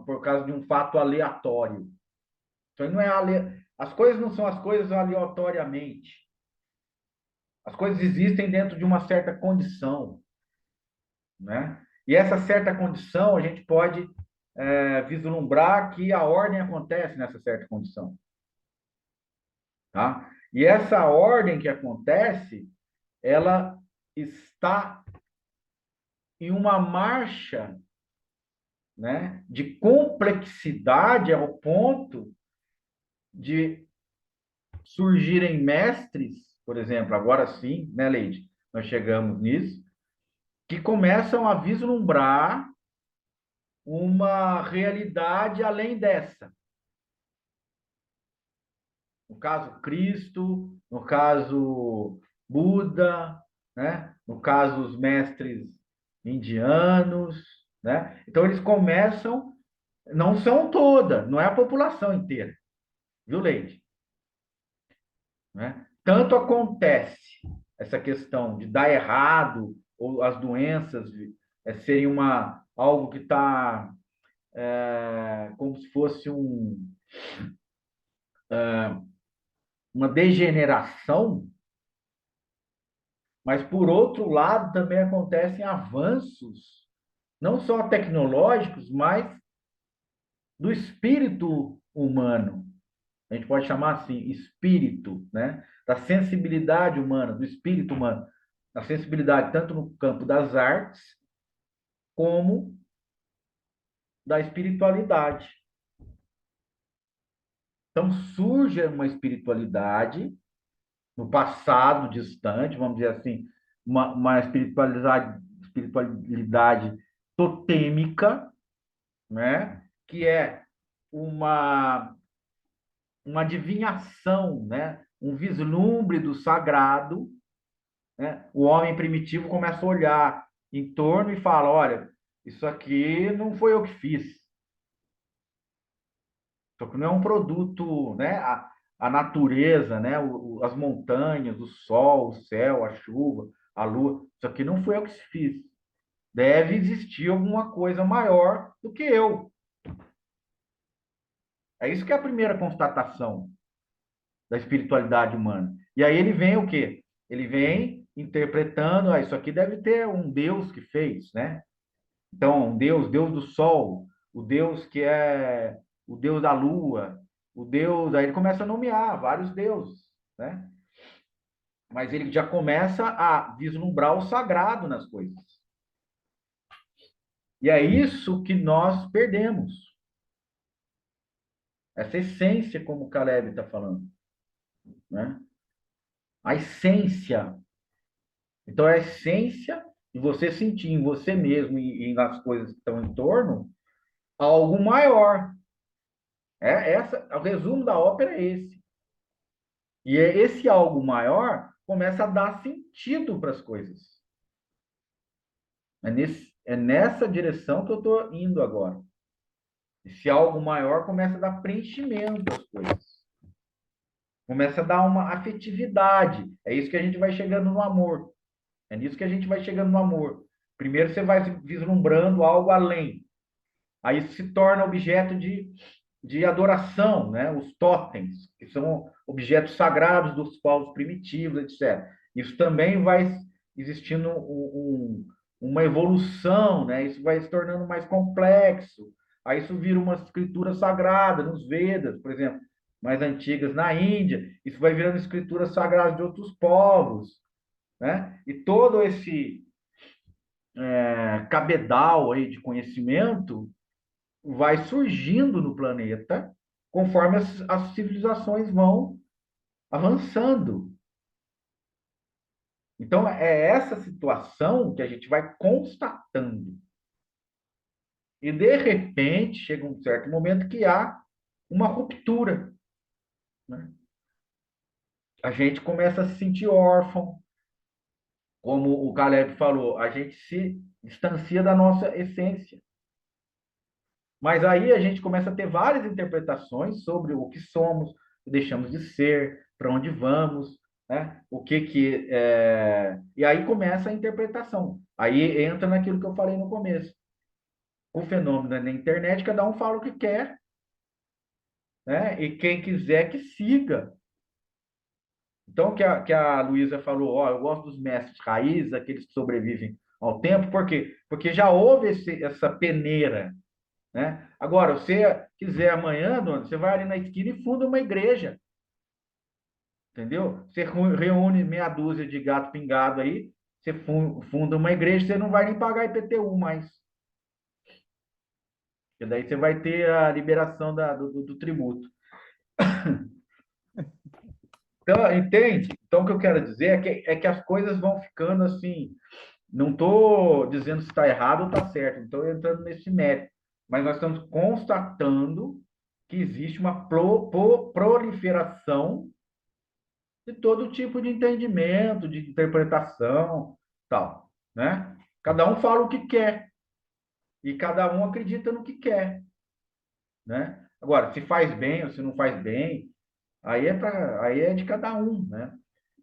por causa de um fato aleatório. Então, não é as coisas não são as coisas aleatoriamente. As coisas existem dentro de uma certa condição, né? E essa certa condição a gente pode vislumbrar que a ordem acontece nessa certa condição, tá? E essa ordem que acontece, ela está em uma marcha, né, de complexidade ao ponto de surgirem mestres, por exemplo, agora sim, né, Leide? Nós chegamos nisso, que começam a vislumbrar uma realidade além dessa. No caso, Cristo, no caso, Buda, né? No caso, os mestres indianos, né? Então, eles começam, não são toda, não é a população inteira, viu, Leide? Né? Tanto acontece essa questão de dar errado, ou as doenças serem algo que está como se fosse uma degeneração, mas, por outro lado, também acontecem avanços, não só tecnológicos, mas do espírito humano. A gente pode chamar assim, espírito, né? Da sensibilidade humana, do espírito humano. Da sensibilidade tanto no campo das artes, como da espiritualidade. Então, surge uma espiritualidade no passado distante, vamos dizer assim, uma espiritualidade totêmica, né? Que é uma adivinhação, né? Um vislumbre do sagrado, né? O homem primitivo começa a olhar em torno e fala: olha, isso aqui não foi eu que fiz. Só que não é um produto, né? A natureza, né? As montanhas, o sol, o céu, a chuva, a lua. Isso aqui não foi eu que fiz. Deve existir alguma coisa maior do que eu. É isso que é a primeira constatação da espiritualidade humana. E aí ele vem o quê? Ele vem interpretando, isso aqui deve ter um Deus que fez, né? Então, um Deus, Deus do sol, o Deus que é o Deus da lua, o Deus, aí ele começa a nomear vários deuses, né? Mas ele já começa a vislumbrar o sagrado nas coisas. E é isso que nós perdemos. Essa essência, como o Caleb está falando, né? A essência. Então, a essência de você sentir em você mesmo e nas coisas que estão em torno algo maior. O resumo da ópera é esse. E esse algo maior começa a dar sentido para as coisas. É nessa direção que eu estou indo agora. Esse algo maior começa a dar preenchimento às coisas. Começa a dar uma afetividade. É isso que a gente vai chegando no amor. É nisso que a gente vai chegando no amor. Primeiro você vai vislumbrando algo além. Aí isso se torna objeto de adoração, né? Os totens, que são objetos sagrados dos povos primitivos, etc. Isso também vai existindo uma evolução, né? Isso vai se tornando mais complexo. Aí isso vira uma escritura sagrada nos Vedas, por exemplo, mais antigas na Índia. Isso vai virando escritura sagrada de outros povos, né? E todo esse cabedal aí de conhecimento vai surgindo no planeta conforme as civilizações vão avançando. Então, é essa situação que a gente vai constatando. E, de repente, chega um certo momento que há uma ruptura, né? A gente começa a se sentir órfão, como o Caleb falou, a gente se distancia da nossa essência. Mas aí a gente começa a ter várias interpretações sobre o que somos, o que deixamos de ser, para onde vamos, né? O que que E aí começa a interpretação. Aí entra naquilo que eu falei no começo. O fenômeno é na internet, cada um fala o que quer, né? E quem quiser que siga. Então, que a Luísa falou, ó, eu gosto dos mestres raiz, aqueles que sobrevivem ao tempo, por quê? Porque já houve essa peneira, né? Agora, se você quiser amanhã, dona, você vai ali na esquina e funda uma igreja, entendeu? Você reúne meia dúzia de gato pingado aí, você funda uma igreja, você não vai nem pagar IPTU mais. Porque daí você vai ter a liberação do tributo. Então, entende? Então, o que eu quero dizer é que as coisas vão ficando assim. Não estou dizendo se está errado ou está certo, não estou entrando nesse mérito. Mas nós estamos constatando que existe uma proliferação de todo tipo de entendimento, de interpretação, tal, né? Cada um fala o que quer e cada um acredita no que quer, né? Agora, se faz bem ou se não faz bem, aí é de cada um, né?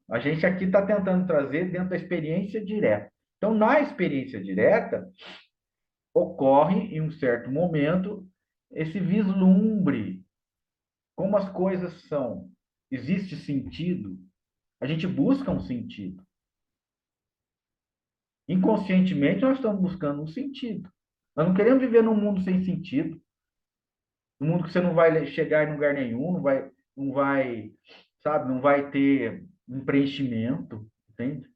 A gente aqui está tentando trazer dentro da experiência direta. Então, na experiência direta, ocorre em um certo momento esse vislumbre, como as coisas são. Existe sentido? A gente busca um sentido. Inconscientemente, nós estamos buscando um sentido. Nós não queremos viver num mundo sem sentido, num mundo que você não vai chegar em lugar nenhum, não vai, sabe, não vai ter um preenchimento, entende?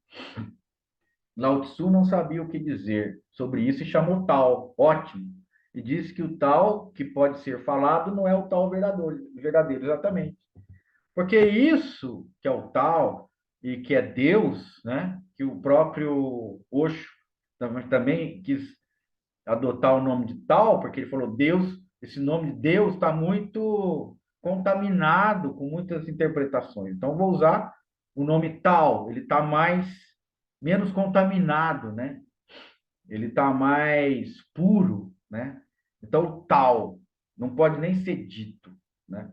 Lao Tzu não sabia o que dizer sobre isso e chamou tal, ótimo. E disse que o tal que pode ser falado não é o tal verdadeiro, exatamente. Porque isso que é o tal e que é Deus, né? Que o próprio Osho também quis adotar o nome de tal, porque ele falou Deus, esse nome de Deus está muito contaminado com muitas interpretações. Então vou usar o nome tal, ele está menos contaminado, né? Ele está mais puro, né? Então tal não pode nem ser dito, né?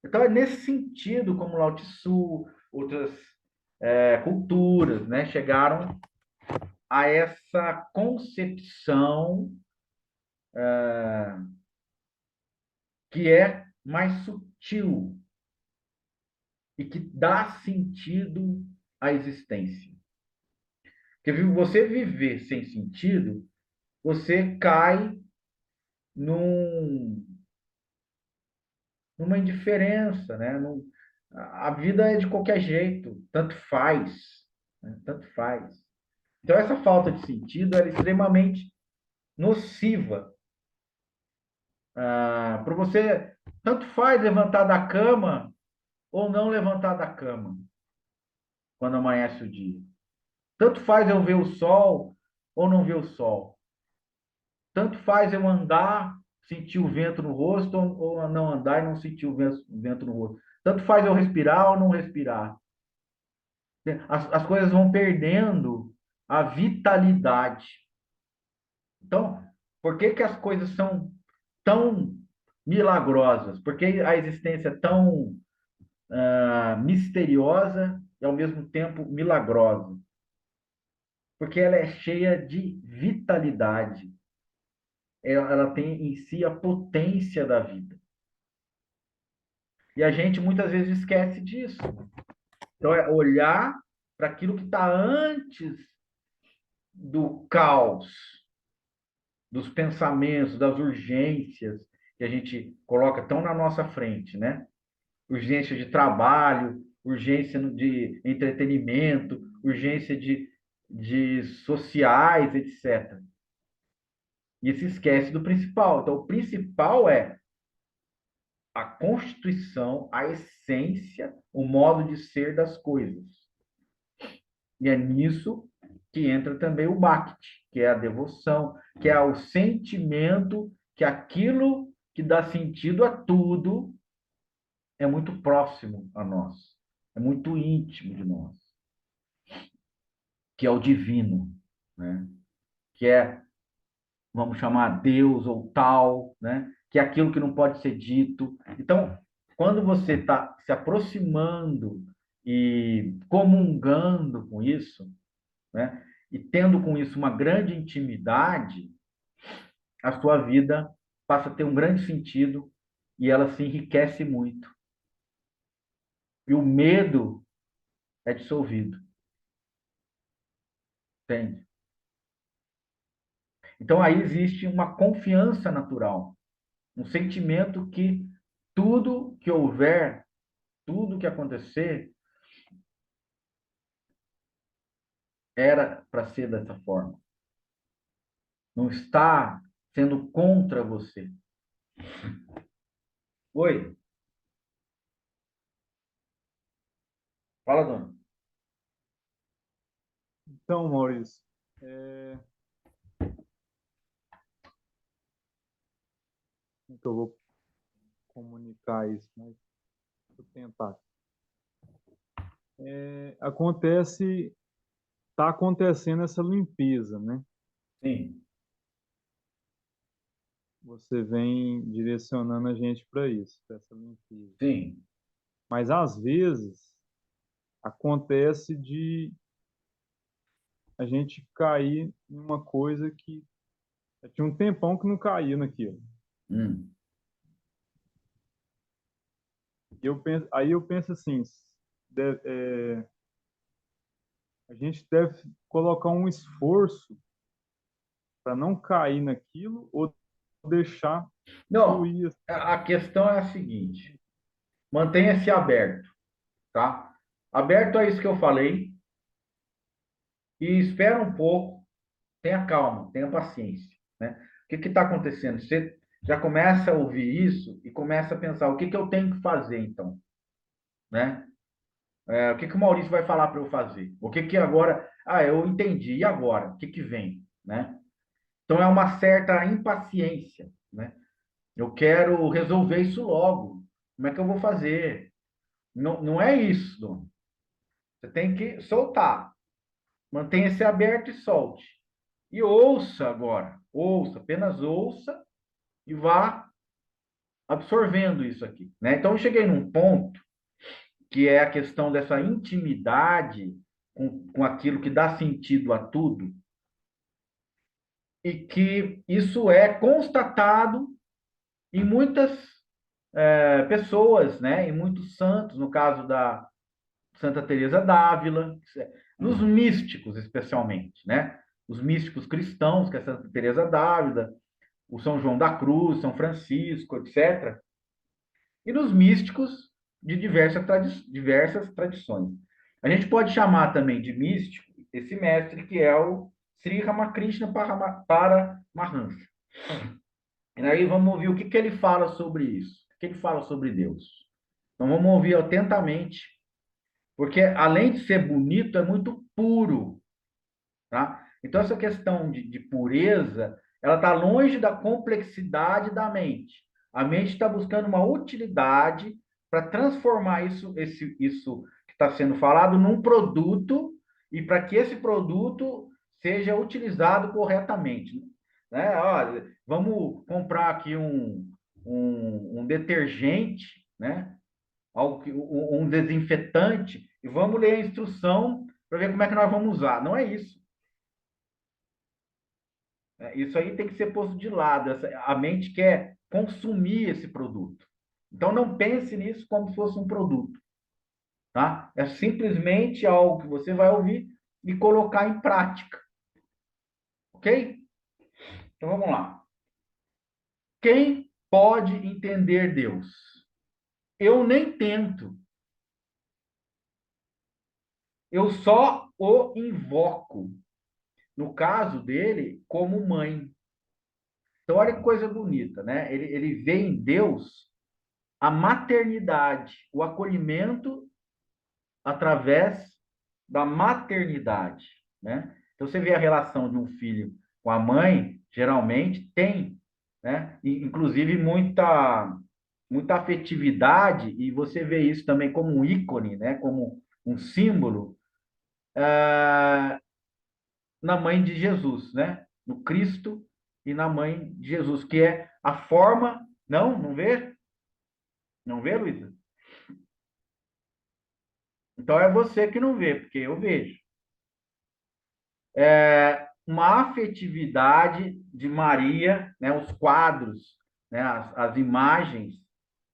Então, é nesse sentido, como Lao Tzu, outras culturas, né, chegaram a essa concepção que é mais sutil e que dá sentido à existência. Porque você viver sem sentido, você cai num, numa indiferença, né? A vida é de qualquer jeito, tanto faz, né? Tanto faz. Então, essa falta de sentido era extremamente nociva para você. Tanto faz levantar da cama ou não levantar da cama quando amanhece o dia. Tanto faz eu ver o sol ou não ver o sol. Tanto faz eu andar, sentir o vento no rosto ou não andar e não sentir o vento no rosto. Tanto faz eu respirar ou não respirar. As coisas vão perdendo a vitalidade. Então, por que que as coisas são tão milagrosas? Por que a existência é tão misteriosa e, ao mesmo tempo, milagrosa? Porque ela é cheia de vitalidade. Ela tem em si a potência da vida. E a gente muitas vezes esquece disso. Então, é olhar para aquilo que está antes do caos, dos pensamentos, das urgências que a gente coloca tão na nossa frente, né? Urgência de trabalho, urgência de entretenimento, urgência de sociais, etc. E se esquece do principal. Então, o principal é a constituição, a essência, o modo de ser das coisas. E é nisso que entra também o Bhakti, que é a devoção, que é o sentimento que aquilo que dá sentido a tudo é muito próximo a nós, é muito íntimo de nós, que é o divino, né? Que é, vamos chamar Deus ou tal, né? Que é aquilo que não pode ser dito. Então, quando você está se aproximando e comungando com isso, né? E tendo com isso uma grande intimidade, a sua vida passa a ter um grande sentido e ela se enriquece muito. E o medo é dissolvido, entende? Então aí existe uma confiança natural, um sentimento que tudo que houver, tudo que acontecer, era para ser dessa forma. Não está sendo contra você. Oi, fala, dona. Então, Maurício, é, como que eu vou comunicar isso, mas vou tentar. Está acontecendo essa limpeza, né? Sim, Você vem direcionando a gente para isso, para essa limpeza. sim. Mas às vezes acontece de a gente cair em uma coisa que tinha um tempão que não caía naquilo. Hum. Aí eu penso assim, a gente deve colocar um esforço para não cair naquilo ou deixar Não, fluir. a questão é a seguinte: mantenha-se aberto, tá? Aberto a isso que eu falei e espera um pouco, tenha calma, tenha paciência, né? O que está acontecendo? Você já começa a ouvir isso e começa a pensar o que que eu tenho que fazer, então, né? O que que o Maurício vai falar para eu fazer? O que que agora? Ah, eu entendi. E agora? O que que vem, né? Então é uma certa impaciência, né? Eu quero resolver isso logo. Como é que eu vou fazer? Não, não é isso, Dom. Você tem que soltar. Mantenha-se aberto e solte. E ouça agora. Ouça, apenas ouça e vá absorvendo isso aqui, né? Então, eu cheguei num ponto que é a questão dessa intimidade com aquilo que dá sentido a tudo, e que isso é constatado em muitas pessoas, né? Em muitos santos, no caso da Santa Teresa d'Ávila, nos místicos especialmente, né? Os místicos cristãos, que é Santa Teresa d'Ávila, o São João da Cruz, São Francisco, etc. E nos místicos de diversas tradições. A gente pode chamar também de místico esse mestre que é o Sri Ramakrishna Paramahansa. E aí vamos ouvir o que ele fala sobre isso, o que ele fala sobre Deus. Então vamos ouvir atentamente, porque além de ser bonito, é muito puro, tá? Então essa questão de pureza, ela está longe da complexidade da mente. A mente está buscando uma utilidade para transformar isso que está sendo falado num produto, e para que esse produto seja utilizado corretamente, né? Olha, vamos comprar aqui um detergente, né? Um desinfetante, e vamos ler a instrução para ver como é que nós vamos usar. Não é isso. Isso aí tem que ser posto de lado. A mente quer consumir esse produto. Então, não pense nisso como se fosse um produto. Tá? É simplesmente algo que você vai ouvir e colocar em prática. Ok? Então, vamos lá. Quem pode entender Deus? Eu nem tento. Eu só o invoco. No caso dele, como mãe. Então, olha que coisa bonita, né? Ele vê em Deus a maternidade, o acolhimento através da maternidade, né? Então, você vê a relação de um filho com a mãe, geralmente tem, né? Inclusive, muita afetividade, e você vê isso também como um ícone, né? Como um símbolo, na mãe de Jesus, né? No Cristo e na mãe de Jesus, que é a forma... Não vê? Não vê, Luísa? Então é você que não vê, porque eu vejo. Uma afetividade de Maria, né? Os quadros, né? As imagens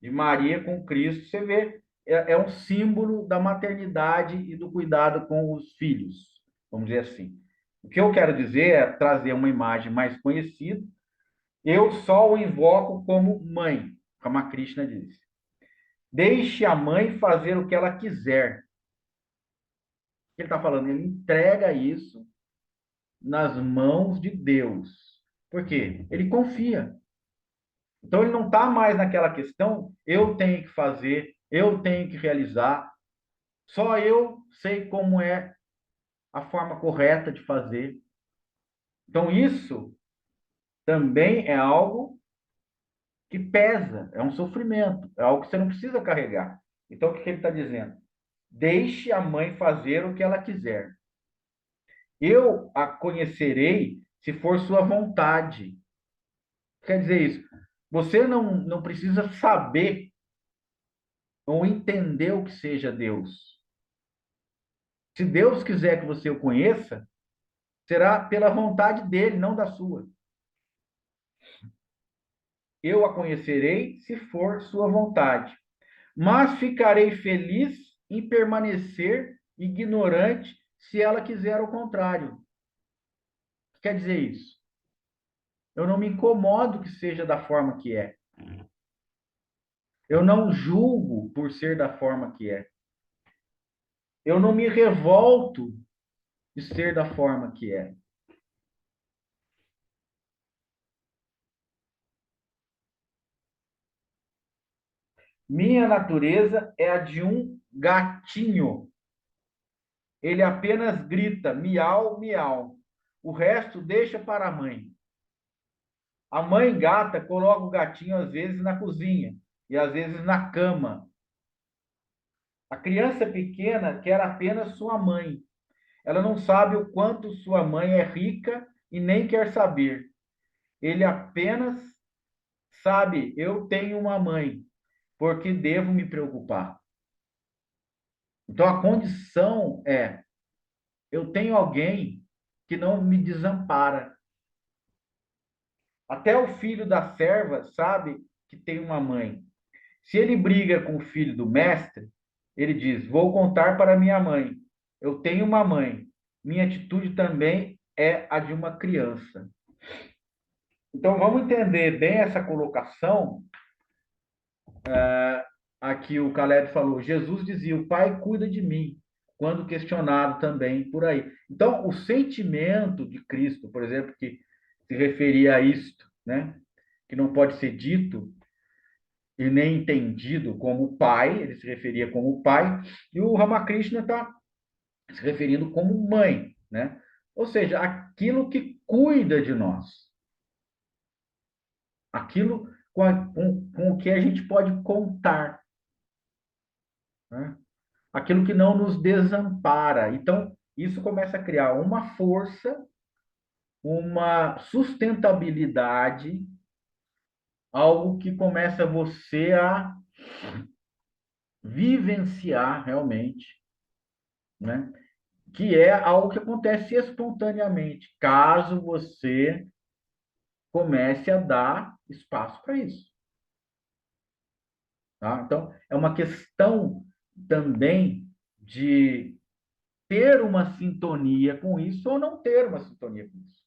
de Maria com Cristo, você vê, é um símbolo da maternidade e do cuidado com os filhos, vamos dizer assim. O que eu quero dizer é trazer uma imagem mais conhecida. Eu só o invoco como mãe, como a Krishna disse. Deixe a mãe fazer o que ela quiser. O que ele está falando? Ele entrega isso nas mãos de Deus. Por quê? Ele confia. Então ele não está mais naquela questão, eu tenho que fazer, eu tenho que realizar, só eu sei como é a forma correta de fazer. Então isso também é algo que pesa, é um sofrimento, é algo que você não precisa carregar. Então, o que ele está dizendo? Deixe a mãe fazer o que ela quiser. Eu a conhecerei se for sua vontade. Quer dizer isso? Você não precisa saber ou entender o que seja Deus. Se Deus quiser que você o conheça, será pela vontade dele, não da sua. Eu a conhecerei se for sua vontade. Mas ficarei feliz em permanecer ignorante se ela quiser o contrário. O que quer dizer isso? Eu não me incomodo que seja da forma que é. Eu não julgo por ser da forma que é. Eu não me revolto de ser da forma que é. Minha natureza é a de um gatinho. Ele apenas grita miau, miau. O resto deixa para a mãe. A mãe gata coloca o gatinho às vezes na cozinha e às vezes na cama. A criança pequena quer apenas sua mãe. Ela não sabe o quanto sua mãe é rica e nem quer saber. Ele apenas sabe, eu tenho uma mãe, porque devo me preocupar. Então a condição é, eu tenho alguém que não me desampara. Até o filho da serva sabe que tem uma mãe. Se ele briga com o filho do mestre, ele diz: vou contar para minha mãe. Eu tenho uma mãe. Minha atitude também é a de uma criança. Então vamos entender bem essa colocação. Aqui o Caleb falou: Jesus dizia, o Pai cuida de mim, quando questionado também por aí. Então, o sentimento de Cristo, por exemplo, que se referia a isto, né? Que não pode ser dito e nem entendido como pai, ele se referia como pai, e o Ramakrishna está se referindo como mãe, né? Ou seja, aquilo que cuida de nós, aquilo com o que a gente pode contar, né? Aquilo que não nos desampara. Então, isso começa a criar uma força, uma sustentabilidade, algo que começa você a vivenciar realmente, né? Que é algo que acontece espontaneamente, caso você comece a dar espaço para isso. Tá? Então, é uma questão também de ter uma sintonia com isso ou não ter uma sintonia com isso.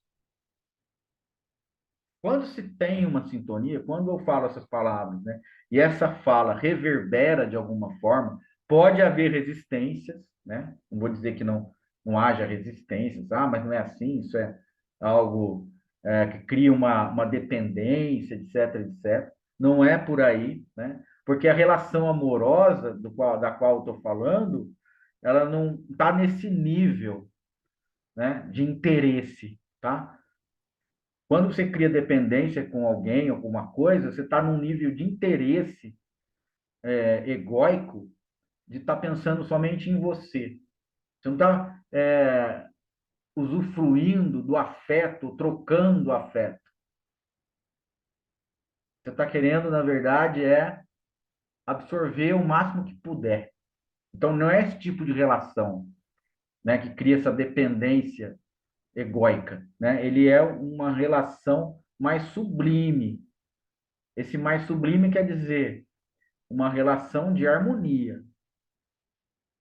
Quando se tem uma sintonia, quando eu falo essas palavras, né, e essa fala reverbera de alguma forma, pode haver resistências, né? Não vou dizer que não haja resistências, mas não é assim, isso é algo que cria uma dependência, etc, etc. Não é por aí, né? Porque a relação amorosa da qual eu estou falando, ela não está nesse nível, né, de interesse, tá? Quando você cria dependência com alguém ou com uma coisa, você está num nível de interesse egóico de estar pensando somente em você. Você não está usufruindo do afeto, trocando afeto. Você está querendo, na verdade, absorver o máximo que puder. Então, não é esse tipo de relação, né, que cria essa dependência egóica, né? Ele é uma relação mais sublime. Esse mais sublime quer dizer uma relação de harmonia,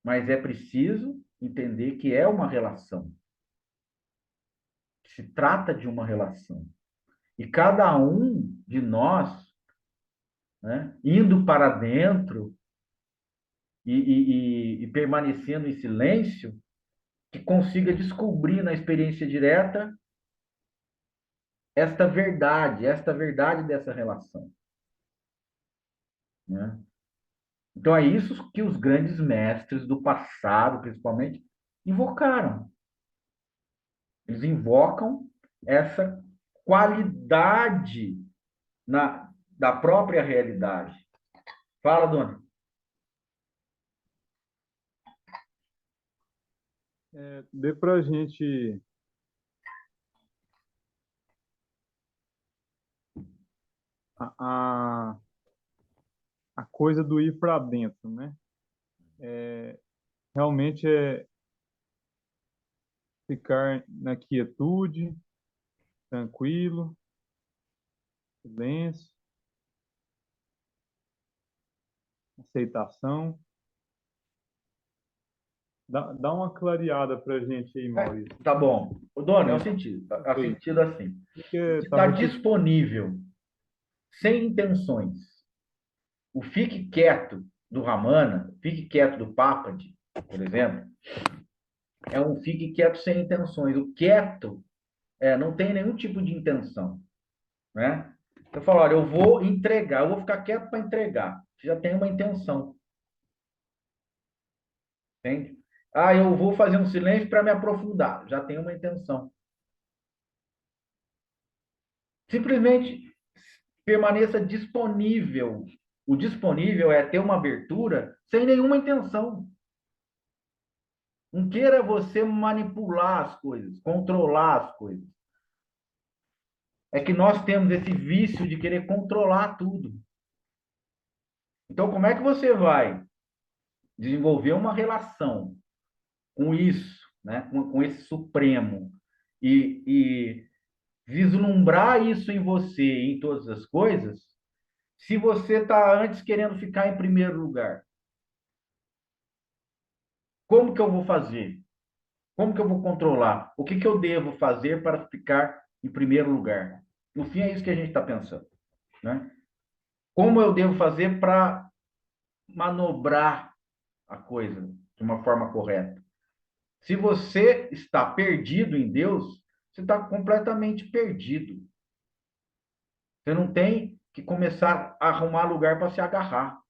mas é preciso entender que é uma relação, que se trata de uma relação. E cada um de nós, né, indo para dentro e permanecendo em silêncio, que consiga descobrir na experiência direta esta verdade dessa relação, né? Então é isso que os grandes mestres do passado, principalmente, invocaram. Eles invocam essa qualidade da própria realidade. Fala, dona. Dê para a gente a, a coisa do ir para dentro, né? Realmente é ficar na quietude, tranquilo, silêncio, aceitação. Dá uma clareada para a gente aí, Maurício. Tá bom. O dona, é o sentido. É o sentido assim. Porque Está disponível, sem intenções. O fique quieto do Ramana, fique quieto do Papadi, por exemplo, é um fique quieto sem intenções. O quieto não tem nenhum tipo de intenção, né? Eu falo, olha, eu vou entregar, eu vou ficar quieto para entregar. Você já tem uma intenção, entende? Eu vou fazer um silêncio para me aprofundar. Já tem uma intenção. Simplesmente permaneça disponível. O disponível é ter uma abertura sem nenhuma intenção. Não queira você manipular as coisas, controlar as coisas. é que nós temos esse vício de querer controlar tudo. Então, como é que você vai desenvolver uma relação com isso, né? Com esse Supremo, e vislumbrar isso em você, em todas as coisas, se você está antes querendo ficar em primeiro lugar? Como que eu vou fazer? Como que eu vou controlar? O que que eu devo fazer para ficar em primeiro lugar? No fim, é isso que a gente está pensando, né? Como eu devo fazer para manobrar a coisa de uma forma correta? Se você está perdido em Deus, você está completamente perdido. Você não tem que começar a arrumar lugar para se agarrar.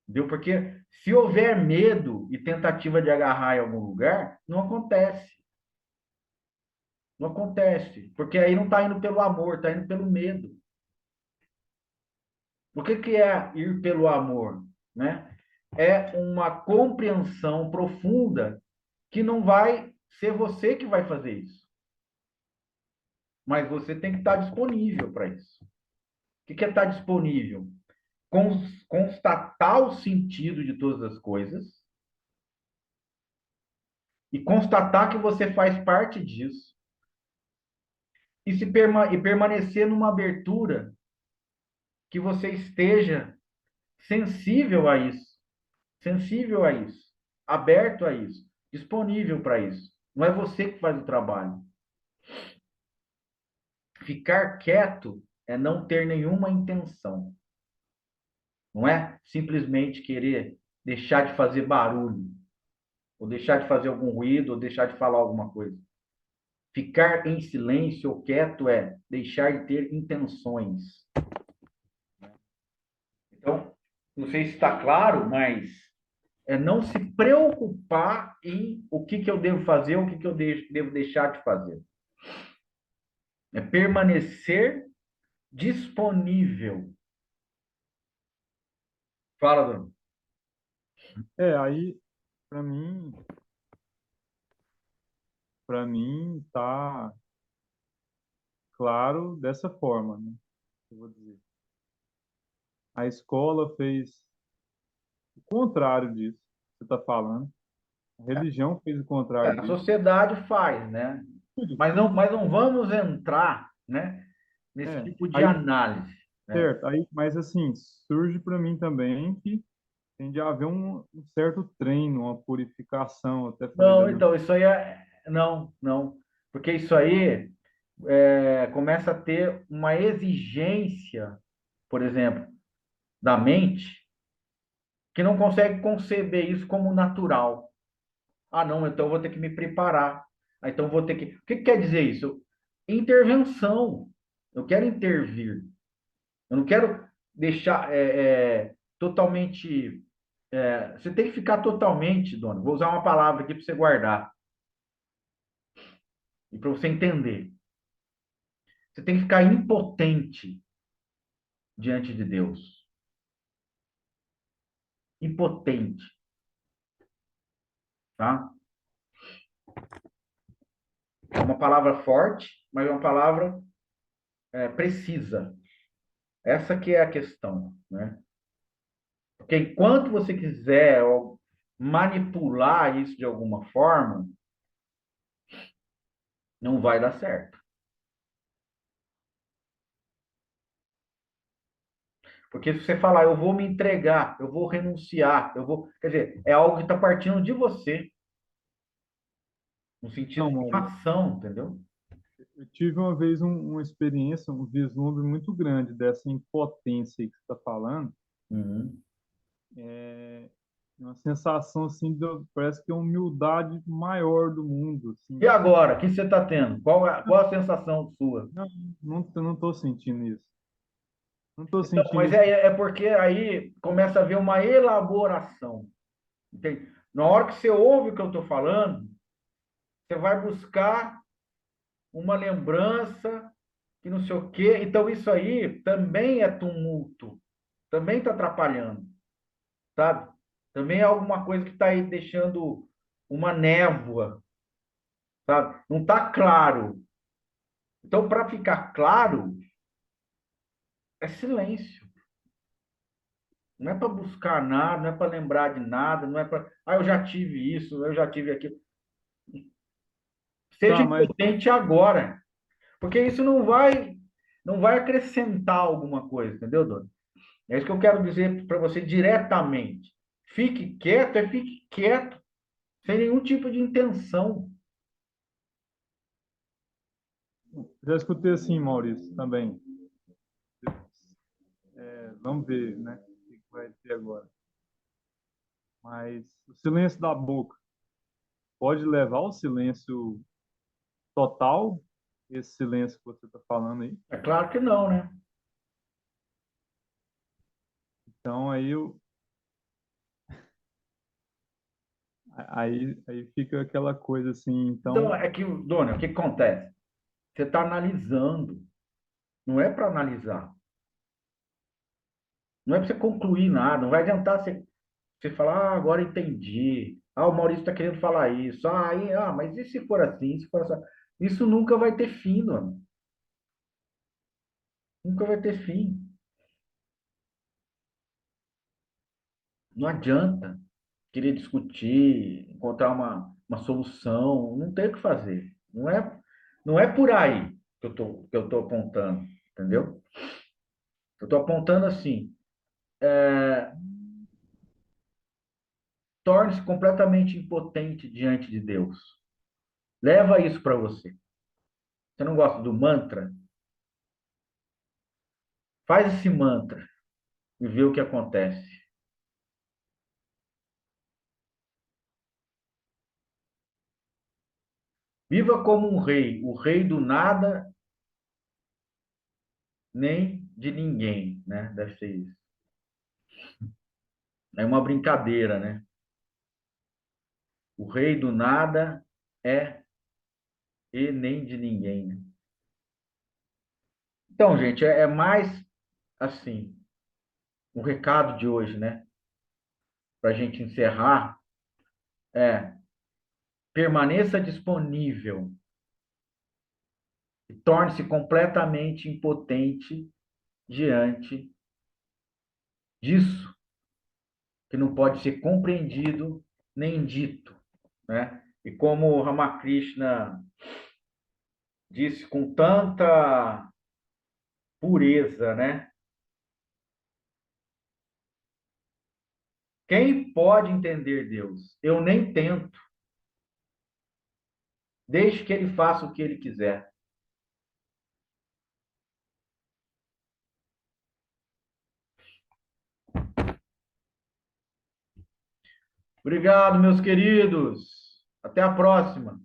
Entendeu? Porque se houver medo e tentativa de agarrar em algum lugar, não acontece. Não acontece. Porque aí não está indo pelo amor, está indo pelo medo. O que que é ir pelo amor, né? É uma compreensão profunda que não vai ser você que vai fazer isso. Mas você tem que estar disponível para isso. O que que é estar disponível? Constatar o sentido de todas as coisas e constatar que você faz parte disso e permanecer numa abertura que você esteja sensível a isso, aberto a isso, disponível para isso. Não é você que faz o trabalho. Ficar quieto é não ter nenhuma intenção. Não é simplesmente querer deixar de fazer barulho, ou deixar de fazer algum ruído, ou deixar de falar alguma coisa. Ficar em silêncio ou quieto é deixar de ter intenções. Então, não sei se está claro, mas é não se preocupar em o que que eu devo fazer, o que que eu devo deixar de fazer. É permanecer disponível. Fala, Bruno. Aí, para mim, tá claro dessa forma, né? Eu vou dizer. A escola fez o contrário disso que você está falando. A religião fez o contrário A disso. sociedade faz, né? Tudo, tudo. Mas não vamos entrar, né, nesse É. tipo de Aí, análise, né? certo. Aí, mas assim, surge para mim também que tem de haver um certo treino, uma purificação. Eu até falei da Não, minha. então, isso aí é. Não, não. Porque isso aí começa a ter uma exigência, por exemplo, da mente, que não consegue conceber isso como natural. Ah, não, então eu vou ter que me preparar. Ah, então eu vou ter que. O que que quer dizer isso? Intervenção. Eu quero intervir. Eu não quero deixar totalmente. Você tem que ficar totalmente, dona. Vou usar uma palavra aqui para você guardar e para você entender. Você tem que ficar impotente diante de Deus. Impotente, tá? É uma palavra forte, mas é uma palavra precisa. Essa que é a questão, né? Porque enquanto você quiser manipular isso de alguma forma, não vai dar certo. Porque se você falar, eu vou me entregar, eu vou renunciar, eu vou. Quer dizer, é algo que está partindo de você, no sentido Não, de uma Maurício. ação, entendeu? Eu tive uma vez uma experiência, um vislumbre muito grande dessa impotência aí que você está falando. Uhum. É uma sensação assim, parece que é a humildade maior do mundo, E assim. agora, o que você está tendo? Qual a sensação sua? Não, não estou sentindo isso. Não estou Então, sentindo mas isso. é porque aí começa a haver uma elaboração. Entende? Na hora que você ouve o que eu estou falando, você vai buscar uma lembrança que não sei o quê. Então, isso aí também é tumulto, também está atrapalhando, sabe? Também é alguma coisa que está aí deixando uma névoa, sabe? Não está claro. Então, para ficar claro, é silêncio. Não é para buscar nada, não é para lembrar de nada, não é para. Ah, eu já tive isso, eu já tive aquilo. Seja Tá, mas impotente agora, porque isso não vai acrescentar alguma coisa, entendeu, Dona? É isso que eu quero dizer para você diretamente. Fique quieto, sem nenhum tipo de intenção. já escutei assim, Maurício, também. Vamos ver, né? O que vai ter agora. Mas o silêncio da boca pode levar ao silêncio total, esse silêncio que você está falando aí. É claro que não, né? Então aí fica aquela coisa assim, Então, então, é que, Dona, o que acontece? Você está analisando, não é para analisar, não é para você concluir nada, não vai adiantar você falar, ah, agora entendi. Ah, o Maurício está querendo falar isso. Mas e se for assim? Se for assim? Isso nunca vai ter fim, Dona. Nunca vai ter fim. Não adianta querer discutir, encontrar uma solução, não tem o que fazer. Não é por aí que eu tô apontando, entendeu? Eu estou apontando assim, torne-se completamente impotente diante de Deus. Leva isso para você. Você não gosta do mantra? Faz esse mantra e vê o que acontece. Viva como um rei, o rei do nada nem de ninguém, né? Deve ser isso. É uma brincadeira, né? O rei do nada é e nem de ninguém, né? Então, gente, é mais assim, o recado de hoje, né? Para a gente encerrar, é permaneça disponível e torne-se completamente impotente diante disso que não pode ser compreendido nem dito, né? E como o Ramakrishna disse com tanta pureza, né? Quem pode entender Deus? Eu nem tento. Deixe que ele faça o que ele quiser. Obrigado, meus queridos. Até a próxima.